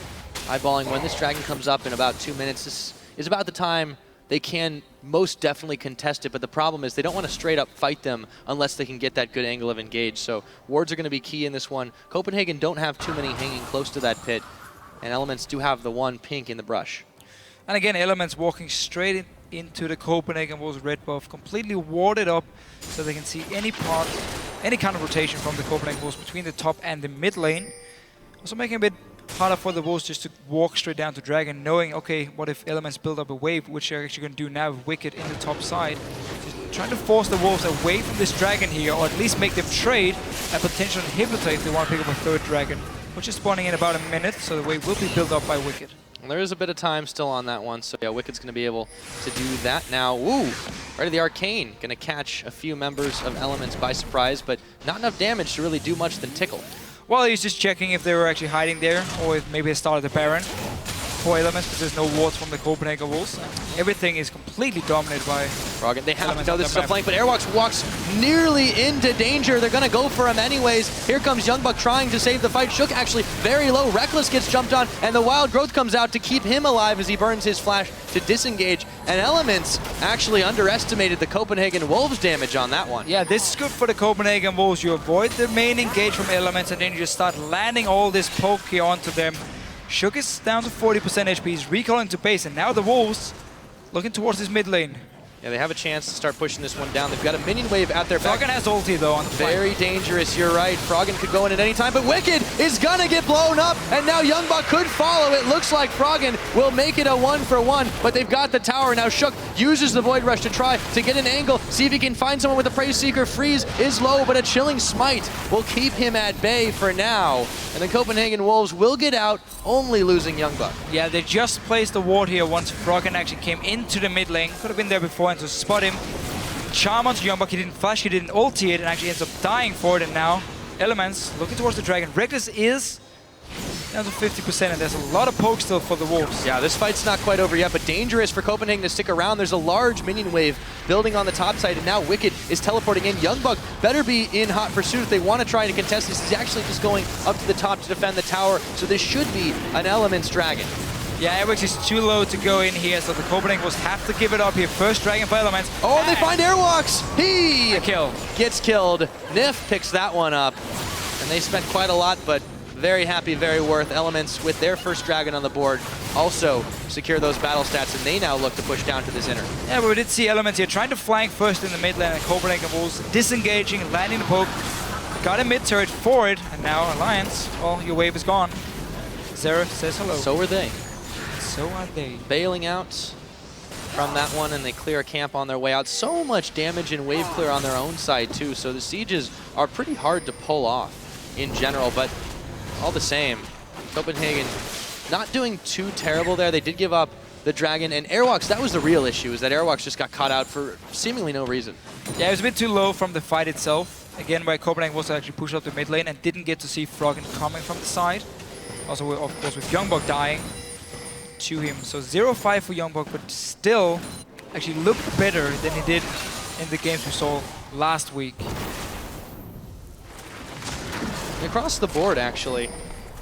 eyeballing when this dragon comes up in about 2 minutes. This is about the time they can most definitely contest it, but the problem is they don't want to straight up fight them unless they can get that good angle of engage. So wards are going to be key in this one. Copenhagen don't have too many hanging close to that pit, and Elements do have the one pink in the brush. And again, Elements walking straight into the Copenhagen Wolves red buff, completely warded up so they can see any kind of rotation from the Copenhagen Wolves between the top and the mid lane. Also making a bit harder for the Wolves just to walk straight down to Dragon, knowing, okay, what if Elements build up a wave, which they're actually going to do now with Wicked in the top side. Just trying to force the Wolves away from this Dragon here, or at least make them trade a potential inhibitor if they want to pick up a third Dragon, which is spawning in about a minute, so the wave will be built up by Wicked. Well, there is a bit of time still on that one, so yeah, Wicked's going to be able to do that now. Ooh, right to the Arcane, going to catch a few members of Elements by surprise, but not enough damage to really do much than tickle. Well, he's just checking if they were actually hiding there, or if maybe they started the Baron for Elements, because there's no wards from the Copenhagen Wolves. Everything is completely dominated by Froggen. They have to know this is a flank, but Airwalks walks nearly into danger. They're going to go for him anyways. Here comes Youngbuck trying to save the fight. Shook actually very low. Reckless gets jumped on, and the Wild Growth comes out to keep him alive as he burns his flash to disengage. And Elements actually underestimated the Copenhagen Wolves damage on that one. Yeah, this is good for the Copenhagen Wolves. You avoid the main engage from Elements, and then you just start landing all this poke here onto them. Shook is down to 40% HP. He's recalling to base, and now the Wolves looking towards this mid lane. Yeah, they have a chance to start pushing this one down. They've got a minion wave at their back. Froggen has ulti though on the flank. Very dangerous, you're right. Froggen could go in at any time, but Wicked is gonna get blown up, and now Youngbuck could follow. It looks like Froggen will make it a 1-for-1, but they've got the tower. Now Shook uses the Void Rush to try to get an angle, see if he can find someone with a Praise Seeker. Freeze is low, but a Chilling Smite will keep him at bay for now. And the Copenhagen Wolves will get out, only losing Youngbuck. Yeah, they just placed the ward here once Froggen actually came into the mid lane. Could have been there before and to spot him. Charm onto Youngbuck, he didn't flash, he didn't ulti it, and actually ends up dying for it. And now Elements looking towards the Dragon. Reckless is down to 50%, and there's a lot of poke still for the Wolves. Yeah, this fight's not quite over yet, but dangerous for Copenhagen to stick around. There's a large minion wave building on the top side, and now Wicked is teleporting in. Youngbuck better be in hot pursuit if they want to try to contest this. He's actually just going up to the top to defend the tower, so this should be an Elements Dragon. Yeah, Airwix is too low to go in here, so the Copenhagen Wolves have to give it up here. First Dragon for Elements. Oh, and they find Airwalks! He kill. Gets killed. Nif picks that one up, and they spent quite a lot, but very happy, very worth. Elements with their first Dragon on the board also secure those battle stats, and they now look to push down to this inner. Yeah, but we did see Elements here trying to flank first in the mid lane, and Copenhagen Wolves disengaging, landing the poke. Got a mid turret for it, and now Alliance, well, your wave is gone. Zeref says hello. So are they. So are they. Bailing out from that one, and they clear a camp on their way out. So much damage and wave clear on their own side too, so the sieges are pretty hard to pull off in general, but all the same, Copenhagen not doing too terrible there. They did give up the Dragon, and Airwalks, that was the real issue, is that Airwalks just got caught out for seemingly no reason. Yeah, it was a bit too low from the fight itself. Again, where Copenhagen was actually pushed up the mid lane and didn't get to see Froggen coming from the side. Also, of course, with Youngbuck dying. to him. So 0-5 for Youngbuck, but still actually looked better than he did in the games we saw last week. Across the board, actually,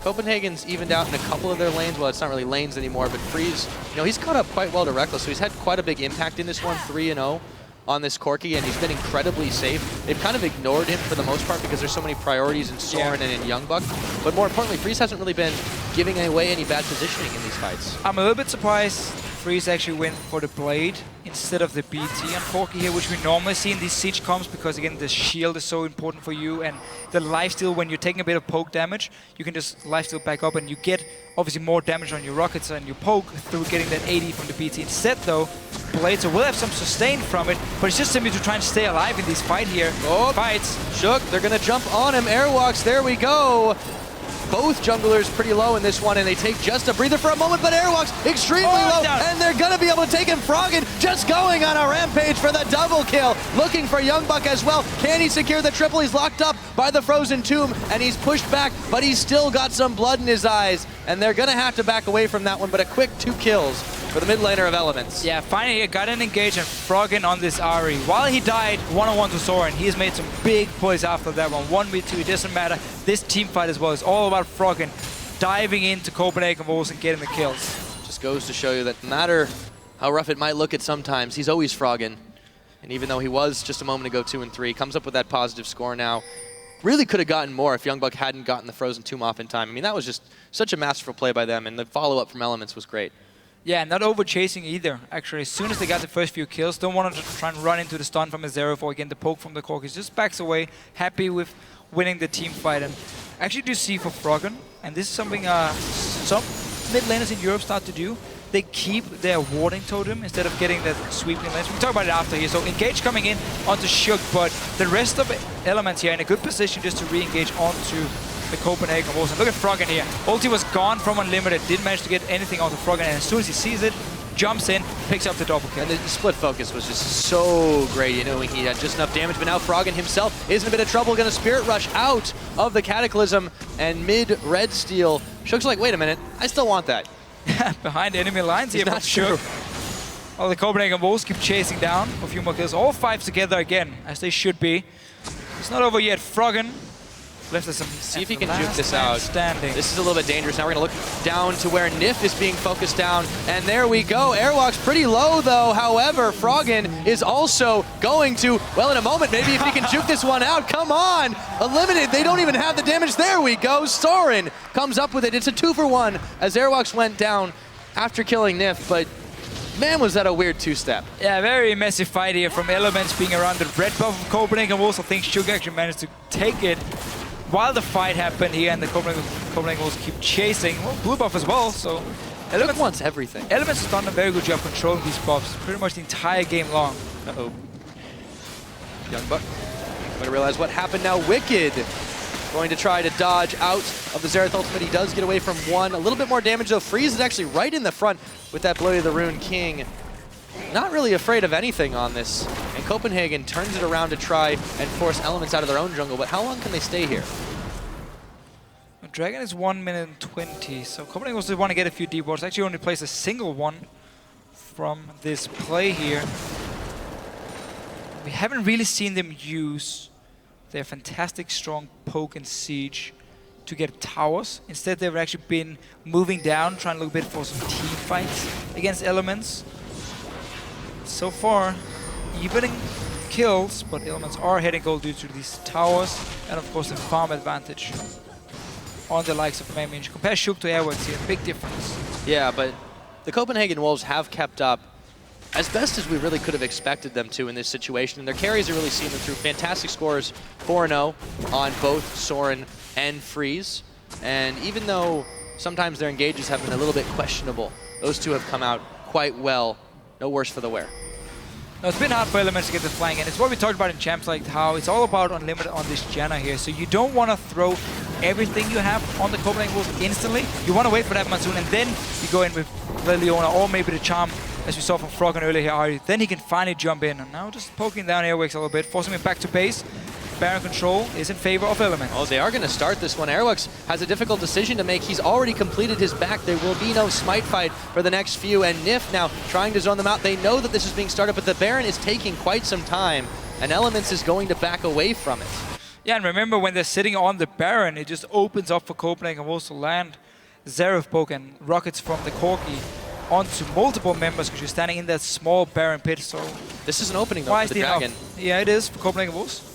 Copenhagen's evened out in a couple of their lanes. Well, it's not really lanes anymore, but Freeze, you know, he's caught up quite well to Reckless, so he's had quite a big impact in this one, 3-0 on this Corki, and he's been incredibly safe. They've kind of ignored him for the most part because there's so many priorities in Soren and in Youngbuck. But more importantly, Freeze hasn't really been giving away any bad positioning in these fights. I'm a little bit surprised Freeze actually went for the Blade instead of the BT on Corki here, which we normally see in these siege comps, because again, the shield is so important for you, and the lifesteal, when you're taking a bit of poke damage, you can just lifesteal back up and you get obviously more damage on your rockets and your poke through getting that 80 from the BT. Instead though, Blade will have some sustain from it, but it's just simply to try and stay alive in these fights. Shook, they're gonna jump on him, airwalks, there we go. Both junglers pretty low in this one, and they take just a breather for a moment, but airwalks extremely low, and they're gonna be able to take him. Froggen just going on a rampage for the double kill, looking for Youngbuck as well. Can he secure the triple? He's locked up by the Frozen Tomb, and he's pushed back, but he's still got some blood in his eyes, and they're gonna have to back away from that one, but a quick 2 kills for the mid laner of Elements. Yeah, finally he got an engage and Froggen on this Ahri. While he died one-on-one to Soren, he has made some big plays after that one. 1v2, it doesn't matter. This team fight as well is all about Froggen diving into Copenhagen Wolves and getting the kills. Just goes to show you that no matter how rough it might look at sometimes, he's always Froggen. And even though he was just a moment ago 2-3, comes up with that positive score now. Really could have gotten more if Youngbuck hadn't gotten the Frozen Tomb off in time. I mean, that was just such a masterful play by them, and the follow-up from Elements was great. Yeah, not over chasing either, actually. As soon as they got the first few kills, don't want to try and run into the stun from a Zero for again the poke from the Corki. Just backs away, happy with winning the team fight. And actually do see for Froggen, and this is something some mid laners in Europe start to do. They keep their warding totem instead of getting that sweeping lanes. We can talk about it after here. So Engage coming in onto Shook, but the rest of Elements here in a good position just to re-engage onto the Copenhagen Wolves. And look at Froggen here. Ulti was gone from Unlimited, didn't manage to get anything out of Froggen, and as soon as he sees it, jumps in, picks up the double kill. And the split focus was just so great, you know, he had just enough damage, but now Froggen himself is in a bit of trouble, gonna Spirit Rush out of the Cataclysm, and mid red steel. Shook's like, wait a minute, I still want that. Behind enemy lines here, not Shook. Well, the Copenhagen Wolves keep chasing down a few more kills. All 5 together again, as they should be. It's not over yet. Froggen left us some. See if he can juke this out. Standing. This is a little bit dangerous. Now we're gonna look down to where Nif is being focused down, and there we go. Airwalk's pretty low though. However, Froggen is also going to, well, in a moment, maybe if he can juke this one out. Come on, eliminated. They don't even have the damage. There we go. Soren comes up with it. It's a 2-for-1 as Airwalks went down after killing Nif, but man, was that a weird 2-step. Yeah, very messy fight here from Elements being around the red buff of Copenhagen Wolves. I think Shook actually managed to take it while the fight happened here, and the Copenhagen Wolves keep chasing. Well, blue buff as well, so Elements wants everything. Elements has done a very good job controlling these buffs pretty much the entire game long. Uh-oh. Youngbuck going to realize what happened now. Wicked going to try to dodge out of the Xerath ultimate. He does get away from one. A little bit more damage though. Freeze is actually right in the front with that Bloody the Rune King. Not really afraid of anything on this. And Copenhagen turns it around to try and force Elements out of their own jungle, but how long can they stay here? Dragon is 1 minute and 20, so Copenhagen also want to get a few deep wards. Actually only plays a single one from this play here. We haven't really seen them use their fantastic strong poke and siege to get towers. Instead they've actually been moving down, trying to look a bit for some team fights against Elements. So far, evening kills, but Elements are heading gold due to these towers, and of course the farm advantage on the likes of Mamie. Compare Shook to Airworks here, big difference. Yeah, but the Copenhagen Wolves have kept up as best as we really could have expected them to in this situation, and their carries are really seeing them through. Fantastic scores, 4-0 on both Soren and Freeze, and even though sometimes their engages have been a little bit questionable, those two have come out quite well. No worse for the wear. No, it's been hard for Elements to get the flank, and it's what we talked about in Champs, like how it's all about Unlimited on this Janna here. So you don't want to throw everything you have on the Copenhagen Wolves instantly. You want to wait for that Monsoon, and then you go in with the Leona or maybe the Charm, as we saw from Froggen earlier here. Then he can finally jump in, and now just poking down Airwix a little bit, forcing him back to base. Baron control is in favor of Element. Oh, they are going to start this one. Airwux has a difficult decision to make. He's already completed his back. There will be no smite fight for the next few, and Nif now trying to zone them out. They know that this is being started, but the Baron is taking quite some time, and Elements is going to back away from it. Yeah, and remember when they're sitting on the Baron, it just opens up for Copenhagen Wolves to land Zeref poke and rockets from the Corki onto multiple members because you're standing in that small Baron pit. So this is an opening though for the Dragon. Yeah, it is for Copenhagen Wolves.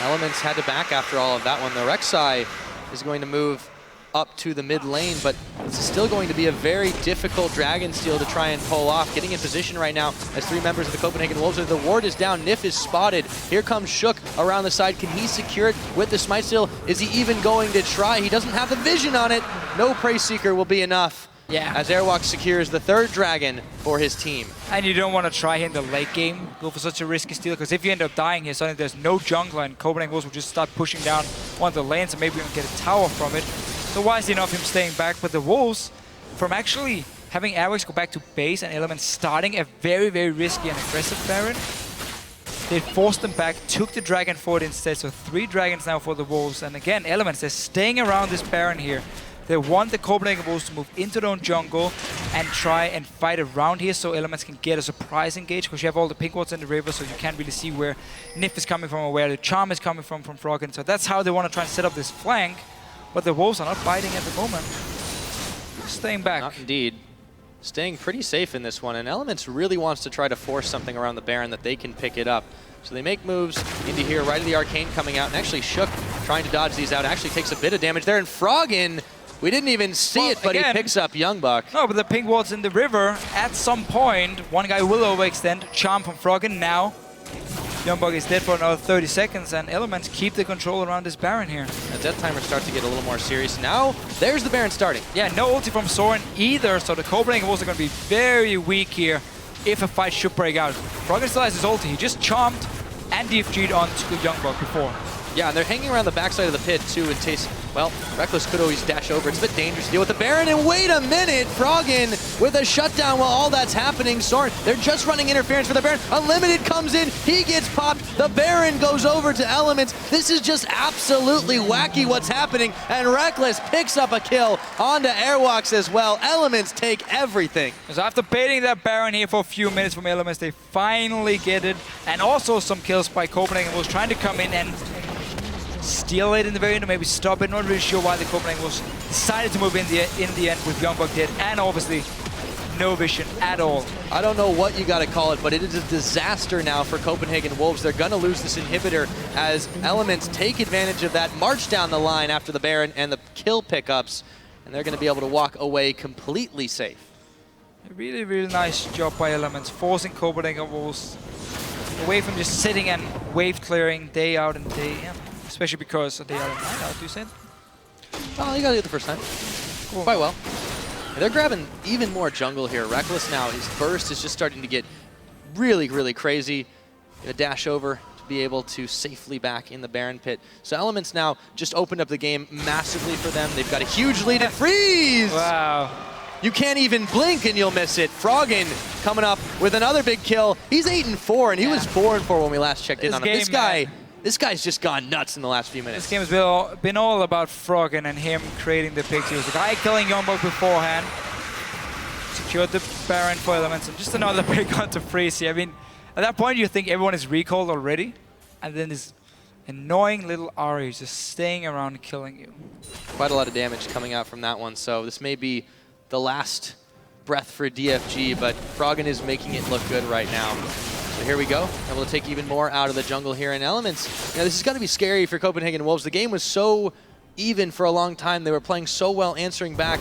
Elements had to back after all of that one. The Rek'Sai is going to move up to the mid lane, but this is still going to be a very difficult Dragon steal to try and pull off. Getting in position right now as 3 members of the Copenhagen Wolves. The ward is down, Nif is spotted. Here comes Shook around the side. Can he secure it with the smite steal? Is he even going to try? He doesn't have the vision on it. No Prey Seeker will be enough. Yeah. As Airwalk secures the 3rd Dragon for his team. And you don't want to try here in the late game, go for such a risky steal, because if you end up dying here, suddenly there's no jungler, and Copenhagen Wolves will just start pushing down one of the lanes, and maybe we can get a tower from it. So wisely enough, him staying back. But the Wolves, from actually having Airwix go back to base and Element starting a very, very risky and aggressive Baron, they forced them back, took the Dragon forward instead. So 3 Dragons now for the Wolves. And again, Elements, they're staying around this Baron here. They want the Copenhagen Wolves to move into their own jungle and try and fight around here so Elements can get a surprise engage, because you have all the pink wards in the river, so you can't really see where Nif is coming from or where the Charm is coming from Froggen. So that's how they want to try and set up this flank. But the Wolves are not biting at the moment. Staying back. Not indeed. Staying pretty safe in this one, and Elements really wants to try to force something around the Baron that they can pick it up. So they make moves into here, right of the Arcane coming out, and actually Shook trying to dodge these out. Actually takes a bit of damage there, and Froggen, we didn't even see it, but again, he picks up Youngbuck. No, but the pink ward's in the river. At some point, one guy will overextend. Charm from Froggen now. Youngbuck is dead for another 30 seconds, and Elements keep the control around this Baron here. As Death Timer starts to get a little more serious. Now, there's the Baron starting. Yeah, no ulti from Soren either, so the Copenhagen Wolves are going to be very weak here if a fight should break out. Froggen still has his ulti. He just chomped and DFG'd onto Youngbuck before. Yeah, and they're hanging around the backside of the pit, too, in case, well, Reckless could always dash over. It's a bit dangerous to deal with the Baron, and wait a minute! Froggen with a shutdown while all that's happening. Soren, they're just running interference for the Baron. Unlimited comes in, he gets popped, the Baron goes over to Elements. This is just absolutely wacky what's happening, and Reckless picks up a kill onto Airwalks as well. Elements take everything. So after baiting that Baron here for a few minutes from Elements, they finally get it, and also some kills by Copenhagen was trying to come in and steal it in the very end, or maybe stop it. Not really sure why the Copenhagen was decided to move in the end with Youngbuck dead, and obviously no vision at all. I don't know what you got to call it, but it is a disaster now for Copenhagen Wolves. They're going to lose this inhibitor as Elements take advantage of that, march down the line after the Baron and the kill pickups, and they're going to be able to walk away completely safe. A really, really nice job by Elements, forcing Copenhagen Wolves away from just sitting and wave clearing day out and day in. Especially because they are night out, do you say? Oh, you got to do it the first time. Cool. Quite well. And they're grabbing even more jungle here. Reckless now, his burst is just starting to get really, really crazy. A dash over to be able to safely back in the Baron pit. So Elements now just opened up the game massively for them. They've got a huge lead at freeze! Wow. You can't even blink and you'll miss it. Froggen coming up with another big kill. He's 8-4, and he was 4-4 when we last checked in on him. This guy's just gone nuts in the last few minutes. This game has been all about Froggen and him creating the pictures. The guy killing Youngbuck beforehand. Secured the Baron for Elements, and just another big one to freeze here. I mean, at that point you think everyone is recalled already, and then this annoying little Ahri is just staying around and killing you. Quite a lot of damage coming out from that one, so this may be the last breath for DFG, but Froggen is making it look good right now. So here we go, able to take even more out of the jungle here in Elements. You know, this is going to be scary for Copenhagen Wolves. The game was so even for a long time. They were playing so well, answering back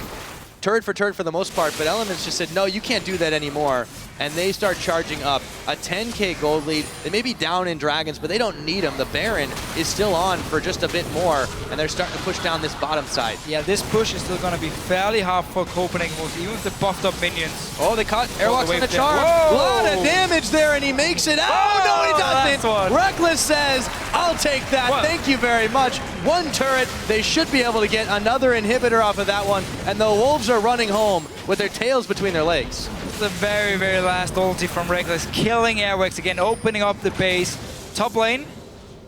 turret for the most part, but Elements just said, no, you can't do that anymore. And they start charging up a 10k gold lead. They may be down in Dragons, but they don't need them. The Baron is still on for just a bit more, and they're starting to push down this bottom side. Yeah, this push is still going to be fairly hard for Copenhagen Wolves, even with the buffed up minions. Oh, they caught Airwalks on the charm. A lot of damage there, and he makes it out. Oh, no, he doesn't. Reckless says, I'll take that. What? Thank you very much. One turret. They should be able to get another inhibitor off of that one, and the Wolves are running home with their tails between their legs. The very, very last ulti from Reckless, killing Airwix again, opening up the base. Top lane,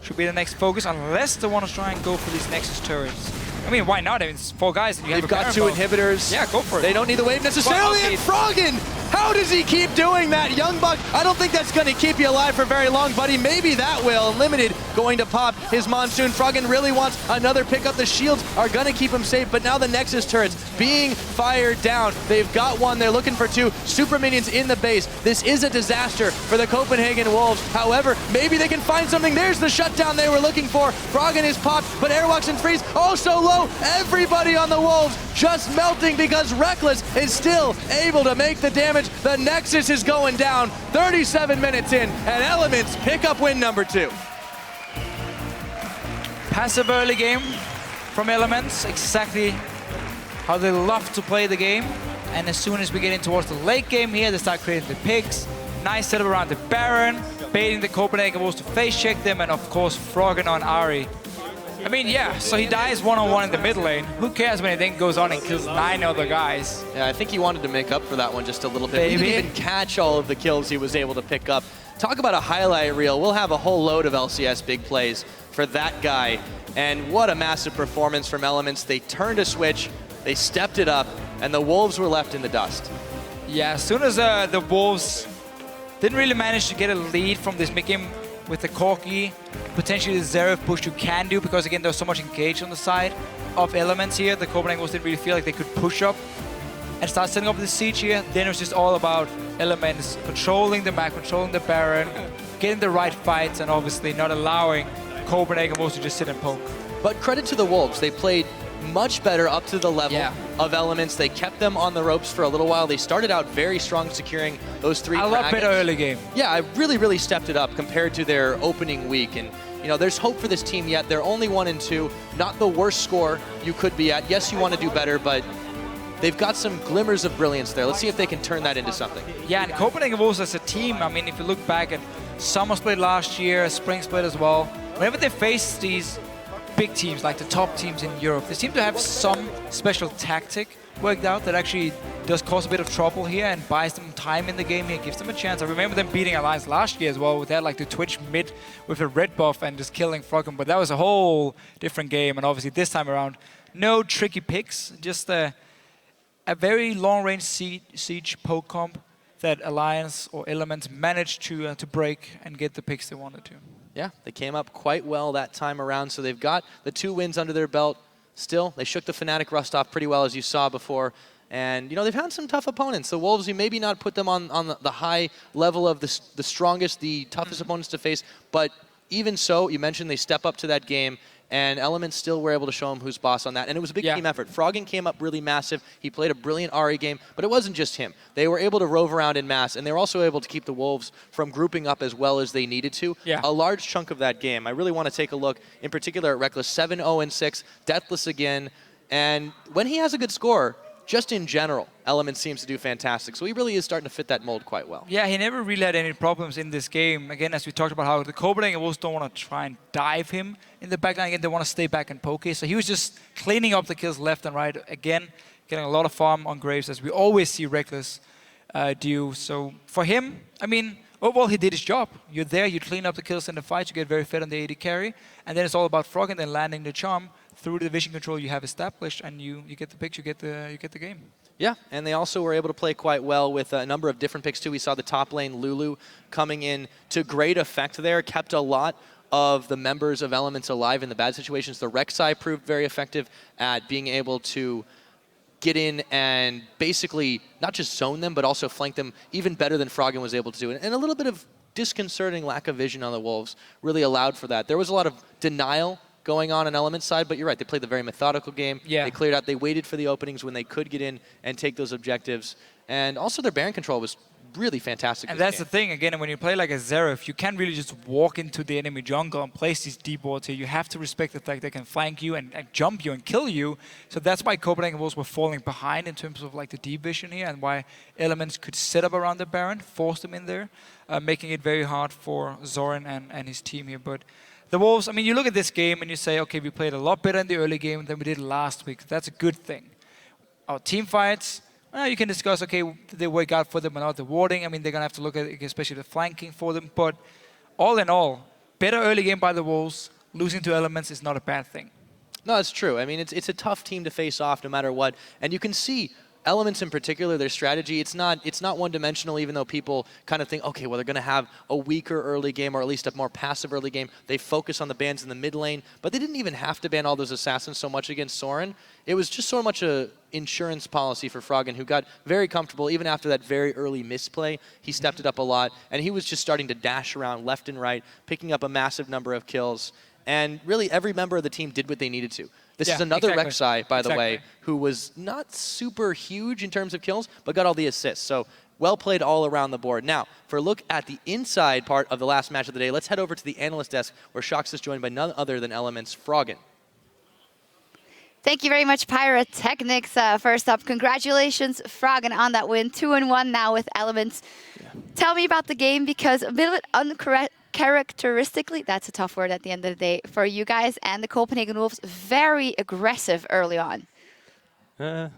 should be the next focus, unless they want to try and go for these Nexus turrets. I mean, why not? I mean, it's 4 guys and you have They've got 2 inhibitors. Yeah, go for it. They don't need the wave necessarily. Well, and Froggen, how does he keep doing that? Youngbuck, I don't think that's going to keep you alive for very long, buddy. Maybe that will. Limited going to pop his Monsoon. Froggen really wants another pick up. The shields are going to keep him safe, but now the Nexus turrets being fired down. They've got 1. They're looking for 2. Super minions in the base. This is a disaster for the Copenhagen Wolves. However, maybe they can find something. There's the shutdown they were looking for. Froggen is popped, but Airwalks and Freeze also low. Everybody on the Wolves just melting because Reckless is still able to make the damage. The Nexus is going down 37 minutes in, and Elements pick up win number 2. Passive early game from Elements, exactly how they love to play the game. And as soon as we get in towards the late game here, they start creating the picks. Nice setup around the Baron, baiting the Copenhagen Wolves to face check them, and of course Froggen on Ahri. I mean, yeah, so he dies one-on-one in the mid lane. Who cares when he then goes on and kills 9 other guys? Yeah, I think he wanted to make up for that one just a little bit. He didn't even catch all of the kills he was able to pick up. Talk about a highlight reel. We'll have a whole load of LCS big plays for that guy. And what a massive performance from Elements. They turned a switch, they stepped it up, and the Wolves were left in the dust. Yeah, as soon as the Wolves didn't really manage to get a lead from this mid-game with the Corki, potentially the Zeref push you can do, because again there's so much engaged on the side of Elements here. The Copenhagen Wolves didn't really feel like they could push up and start setting up the siege here. Then it was just all about Elements controlling the map, controlling the Baron, getting the right fights, and obviously not allowing Copenhagen Wolves to just sit and poke. But credit to the Wolves, they played much better up to the level of Elements. They kept them on the ropes for a little while. They started out very strong, securing those 3 a lot better early game. Yeah, I really stepped it up compared to their opening week. And you know, there's hope for this team yet. They're only 1-2, not the worst score you could be at. Yes, you want to do better, but they've got some glimmers of brilliance there. Let's see if they can turn that into something. Yeah, and Copenhagen Wolves as a team, I mean, if you look back at Summer Split last year, Spring Split as well, whenever they face these big teams, like the top teams in Europe, they seem to have some special tactic worked out that actually does cause a bit of trouble here and buys them time in the game here, gives them a chance. I remember them beating Alliance last year as well, with that like the Twitch mid with a red buff and just killing Froggen, but that was a whole different game. And obviously this time around, no tricky picks, just a very long-range siege poke comp that Alliance or Elements managed to break and get the picks they wanted to. Yeah, they came up quite well that time around, so they've got the 2 wins under their belt. Still, they shook the Fnatic rust off pretty well, as you saw before. And, you know, they've had some tough opponents. The Wolves, you maybe not put them on the high level of the strongest, the toughest opponents to face. But even so, you mentioned they step up to that game. And Elements still were able to show him who's boss on that. And it was a big team effort. Froggen came up really massive. He played a brilliant Ahri game, but it wasn't just him. They were able to rove around in mass, and they were also able to keep the Wolves from grouping up as well as they needed to. Yeah. A large chunk of that game. I really want to take a look, in particular at Reckless, 7-0-6, deathless again. And when he has a good score, just in general, Elements seems to do fantastic. So he really is starting to fit that mold quite well. Yeah, he never really had any problems in this game. Again, as we talked about how the Copenhagen Wolves don't want to try and dive him in the backline. Again, they want to stay back and poke. So he was just cleaning up the kills left and right. Again, getting a lot of farm on Graves, as we always see Reckless do. So for him, I mean, overall he did his job. You're there, you clean up the kills in the fight, you get very fed on the AD carry. And then it's all about Froggen then landing the charm through the vision control you have established, and you get the picture, you get the game. Yeah, and they also were able to play quite well with a number of different picks too. We saw the top lane, Lulu, coming in to great effect there, kept a lot of the members of Elements alive in the bad situations. The Rek'Sai proved very effective at being able to get in and basically not just zone them, but also flank them even better than Froggen was able to do. And a little bit of disconcerting lack of vision on the Wolves really allowed for that. There was a lot of denial going on Elements side, but you're right, they played the very methodical game. Yeah. They cleared out, they waited for the openings when they could get in and take those objectives. And also their Baron control was really fantastic. And that's the thing, again, when you play like a Zeref, you can't really just walk into the enemy jungle and place these deep wards here. You have to respect the fact they can flank you and jump you and kill you. So that's why Copenhagen Wolves were falling behind in terms of like the deep vision here, and why Elements could set up around the Baron, force them in there, making it very hard for Zoran and his team here. But the Wolves, I mean, you look at this game and you say, okay, we played a lot better in the early game than we did last week. That's a good thing. Our team fights, well, you can discuss, okay, did they work out for them or not? The warding, I mean, they're going to have to look at especially the flanking for them. But all in all, better early game by the Wolves. Losing to Elements is not a bad thing. No, it's true. I mean, it's a tough team to face off no matter what. And you can see Elements in particular, their strategy, it's not one-dimensional, even though people kind of think, okay, well, they're going to have a weaker early game or at least a more passive early game. They focus on the bans in the mid lane, but they didn't even have to ban all those assassins so much against Soren. It was just so much a insurance policy for Froggen, who got very comfortable. Even after that very early misplay, he stepped it up a lot, and he was just starting to dash around left and right, picking up a massive number of kills. And really, every member of the team did what they needed to. This is another Rek'Sai, by the way, who was not super huge in terms of kills, but got all the assists. So well played all around the board. Now, for a look at the inside part of the last match of the day, let's head over to the analyst desk, where Shox is joined by none other than Element's Froggen. Thank you very much, Pyrotechnics. First up, congratulations, Froggen, on that win. 2-1 now with Elements. Yeah. Tell me about the game, because a bit uncharacteristically, that's a tough word at the end of the day, for you guys and the Copenhagen Wolves, very aggressive early on. I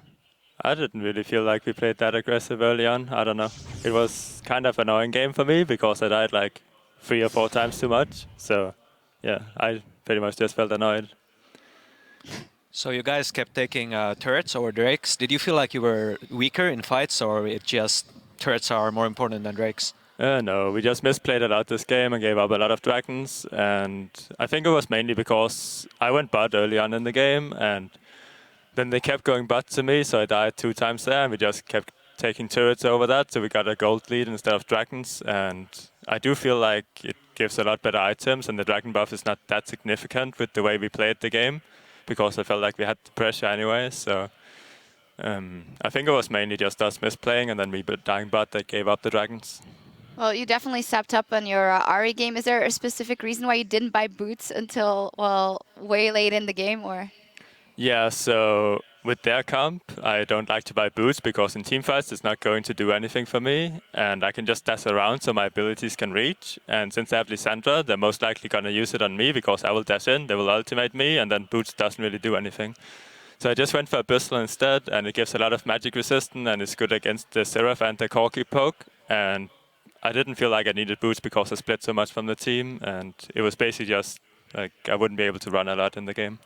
didn't really feel like we played that aggressive early on. I don't know. It was kind of an annoying game for me because I died like 3 or 4 times too much. So, yeah, I pretty much just felt annoyed. So you guys kept taking turrets over drakes. Did you feel like you were weaker in fights, or it just turrets are more important than drakes? No, we just misplayed a lot this game and gave up a lot of dragons. And I think it was mainly because I went bot early on in the game, and then they kept going bot to me, so I died 2 times there, and we just kept taking turrets over that, so we got a gold lead instead of dragons. And I do feel like it gives a lot better items, and the dragon buff is not that significant with the way we played the game, because I felt like we had the pressure anyway. So I think it was mainly just us misplaying, and then we dying bot that gave up the dragons. Well, you definitely stepped up on your Ahri game. Is there a specific reason why you didn't buy boots until, well, way late in the game, or? Yeah, so with their comp, I don't like to buy boots because in teamfights it's not going to do anything for me, and I can just dash around so my abilities can reach. And since I have Lissandra, they're most likely going to use it on me because I will dash in, they will ultimate me, and then boots doesn't really do anything. So I just went for Abyssal instead, and it gives a lot of magic resistance, and it's good against the Seraph and the Corki poke. And I didn't feel like I needed boots because I split so much from the team, and it was basically just like I wouldn't be able to run a lot in the game.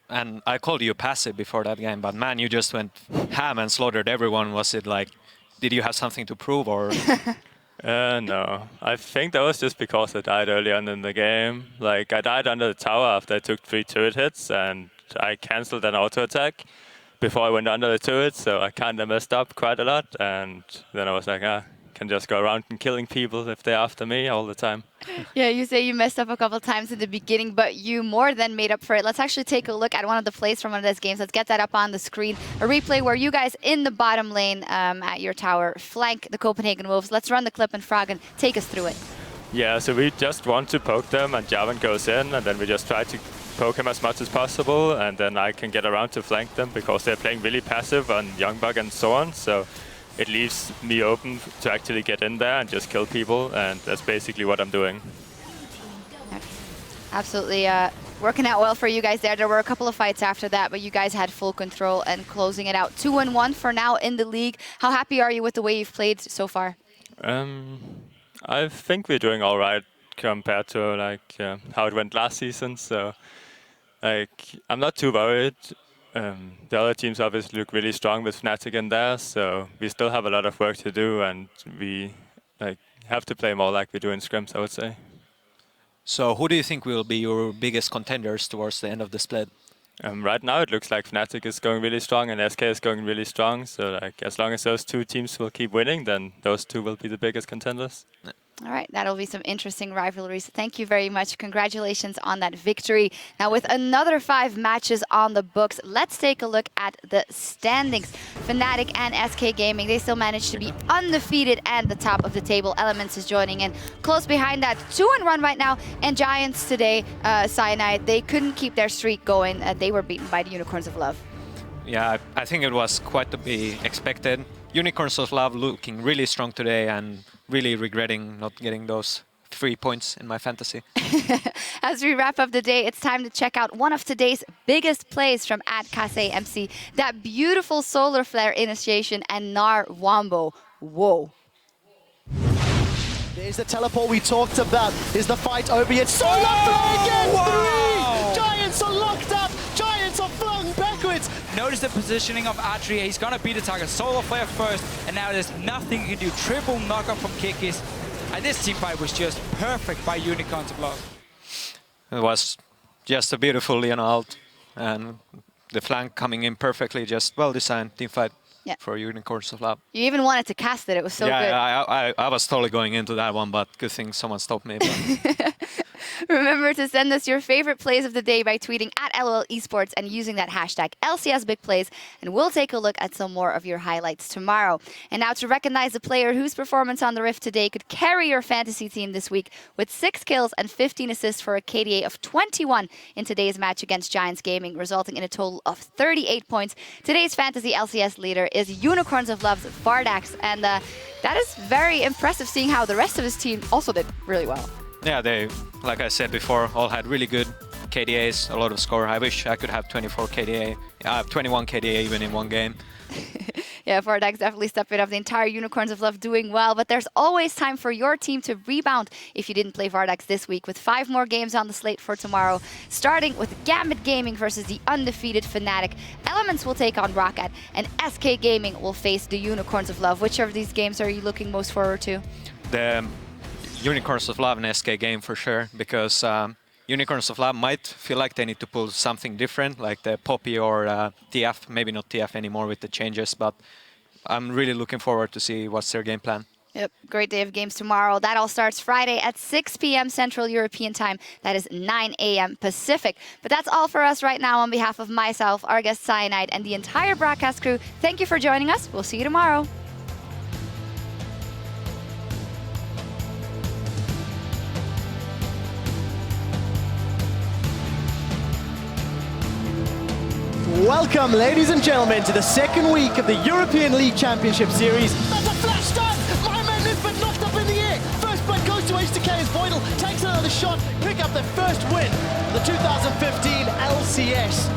And I called you passive before that game, but man, you just went ham and slaughtered everyone. Was it like, did you have something to prove, or? No. I think that was just because I died early on in the game. Like, I died under the tower after I took 3 turret hits, and I cancelled an auto attack before I went under the turret, so I kind of messed up quite a lot. And then I was like, can just go around and killing people if they're after me all the time. Yeah, you say you messed up a couple times in the beginning, but you more than made up for it. Let's actually take a look at one of the plays from one of those games. Let's get that up on the screen. A replay where you guys in the bottom lane at your tower flank the Copenhagen Wolves. Let's run the clip, and Froggen, take us through it. Yeah, so we just want to poke them, and Jarvan goes in, and then we just try to poke him as much as possible, and then I can get around to flank them because they're playing really passive on Youngbug and so on. So it leaves me open to actually get in there and just kill people, and that's basically what I'm doing. Absolutely working out well for you guys there. There were a couple of fights after that, but you guys had full control and closing it out. 2-1 for now in the league. How happy are you with the way you've played so far? I think we're doing all right compared to like how it went last season, so like I'm not too worried. The other teams obviously look really strong with Fnatic in there, so we still have a lot of work to do, and we like have to play more like we do in scrims, I would say. So who do you think will be your biggest contenders towards the end of the split? Right now it looks like Fnatic is going really strong and SK is going really strong, so like as long as those 2 teams will keep winning, then those 2 will be the biggest contenders. All right, that'll be some interesting rivalries. Thank you very much. Congratulations on that victory. Now, with another 5 matches on the books, let's take a look at the standings. Fnatic and SK Gaming, they still managed to be undefeated and the top of the table. Elements is joining in. Close behind that, 2-1 right now. And Giants today, Cyanide, they couldn't keep their streak going. They were beaten by the Unicorns of Love. Yeah, I think it was quite to be expected. Unicorns of Love looking really strong today, and really regretting not getting those 3 points in my fantasy. As we wrap up the day, it's time to check out one of today's biggest plays from @KaseMC. That beautiful solar flare initiation and Nar Wombo. Whoa. There's the teleport we talked about. Is the fight over yet? Solo play against three! Giants are locked up! Giants are flung backwards! Notice the positioning of Atri. He's gonna beat the target. Solo flare first, and now there's nothing you can do. Triple knockup from Kikis. And this team fight was just perfect by Unicorns of Love. It was just a beautiful Leon ult, and the flank coming in perfectly, just well-designed team fight for Unicorns of Love. You even wanted to cast it. It was so good. Yeah, I was totally going into that one, but good thing someone stopped me. Remember to send us your favorite plays of the day by tweeting at LOL Esports and using that hashtag LCSBigPlays, and we'll take a look at some more of your highlights tomorrow. And now to recognize a player whose performance on the Rift today could carry your fantasy team this week with 6 kills and 15 assists for a KDA of 21 in today's match against Giants Gaming, resulting in a total of 38 points. Today's fantasy LCS leader is Unicorns of Love's Vardax, and that is very impressive seeing how the rest of his team also did really well. Yeah, they, like I said before, all had really good KDAs, a lot of score. I wish I could have 24 KDA. I have 21 KDA even in one game. Yeah, Vardax definitely stepped it up. The entire Unicorns of Love doing well, but there's always time for your team to rebound if you didn't play Vardax this week, with 5 more games on the slate for tomorrow, starting with Gambit Gaming versus the undefeated Fnatic. Elements will take on Rocket, and SK Gaming will face the Unicorns of Love. Which of these games are you looking most forward to? The Unicorns of Love and SK game for sure, because Unicorns of Love might feel like they need to pull something different, like the Poppy or TF, maybe not TF anymore with the changes, but I'm really looking forward to see what's their game plan. Yep, great day of games tomorrow. That all starts Friday at 6 p.m. Central European Time. That is 9 a.m. Pacific. But that's all for us right now. On behalf of myself, our guest Cyanide, and the entire broadcast crew, thank you for joining us. We'll see you tomorrow. Welcome, ladies and gentlemen, to the second week of the European League Championship Series. That's a flash start! My man Nisbet knocked up in the air. First blood goes to H2K as Voidal takes another shot, pick up their first win of the 2015 LCS.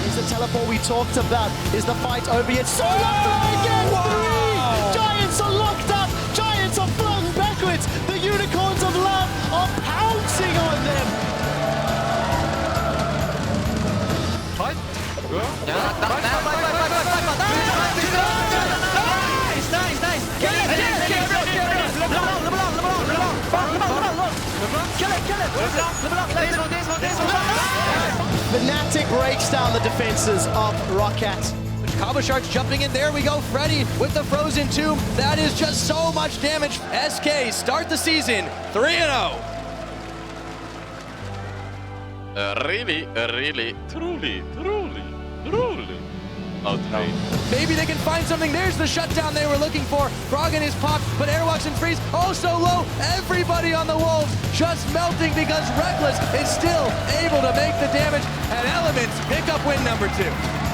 Here's the teleport we talked about. Is the fight over yet? Solo play against three! Giants are locked up! Giants are flung backwards! The Unicorns of Love are pouncing on them! Fnatic breaks down the defenses of Rocket. Combo Sharks jumping in. There we go. Freddy with the Frozen Tomb. That is just so much damage. SK start the season 3-0. Really, truly outrageous. Maybe they can find something. There's the shutdown they were looking for. Froggen is popped, but Airwalks and Freeze also low. Everybody on the Wolves just melting because Reckless is still able to make the damage, and Elements pick up win number 2.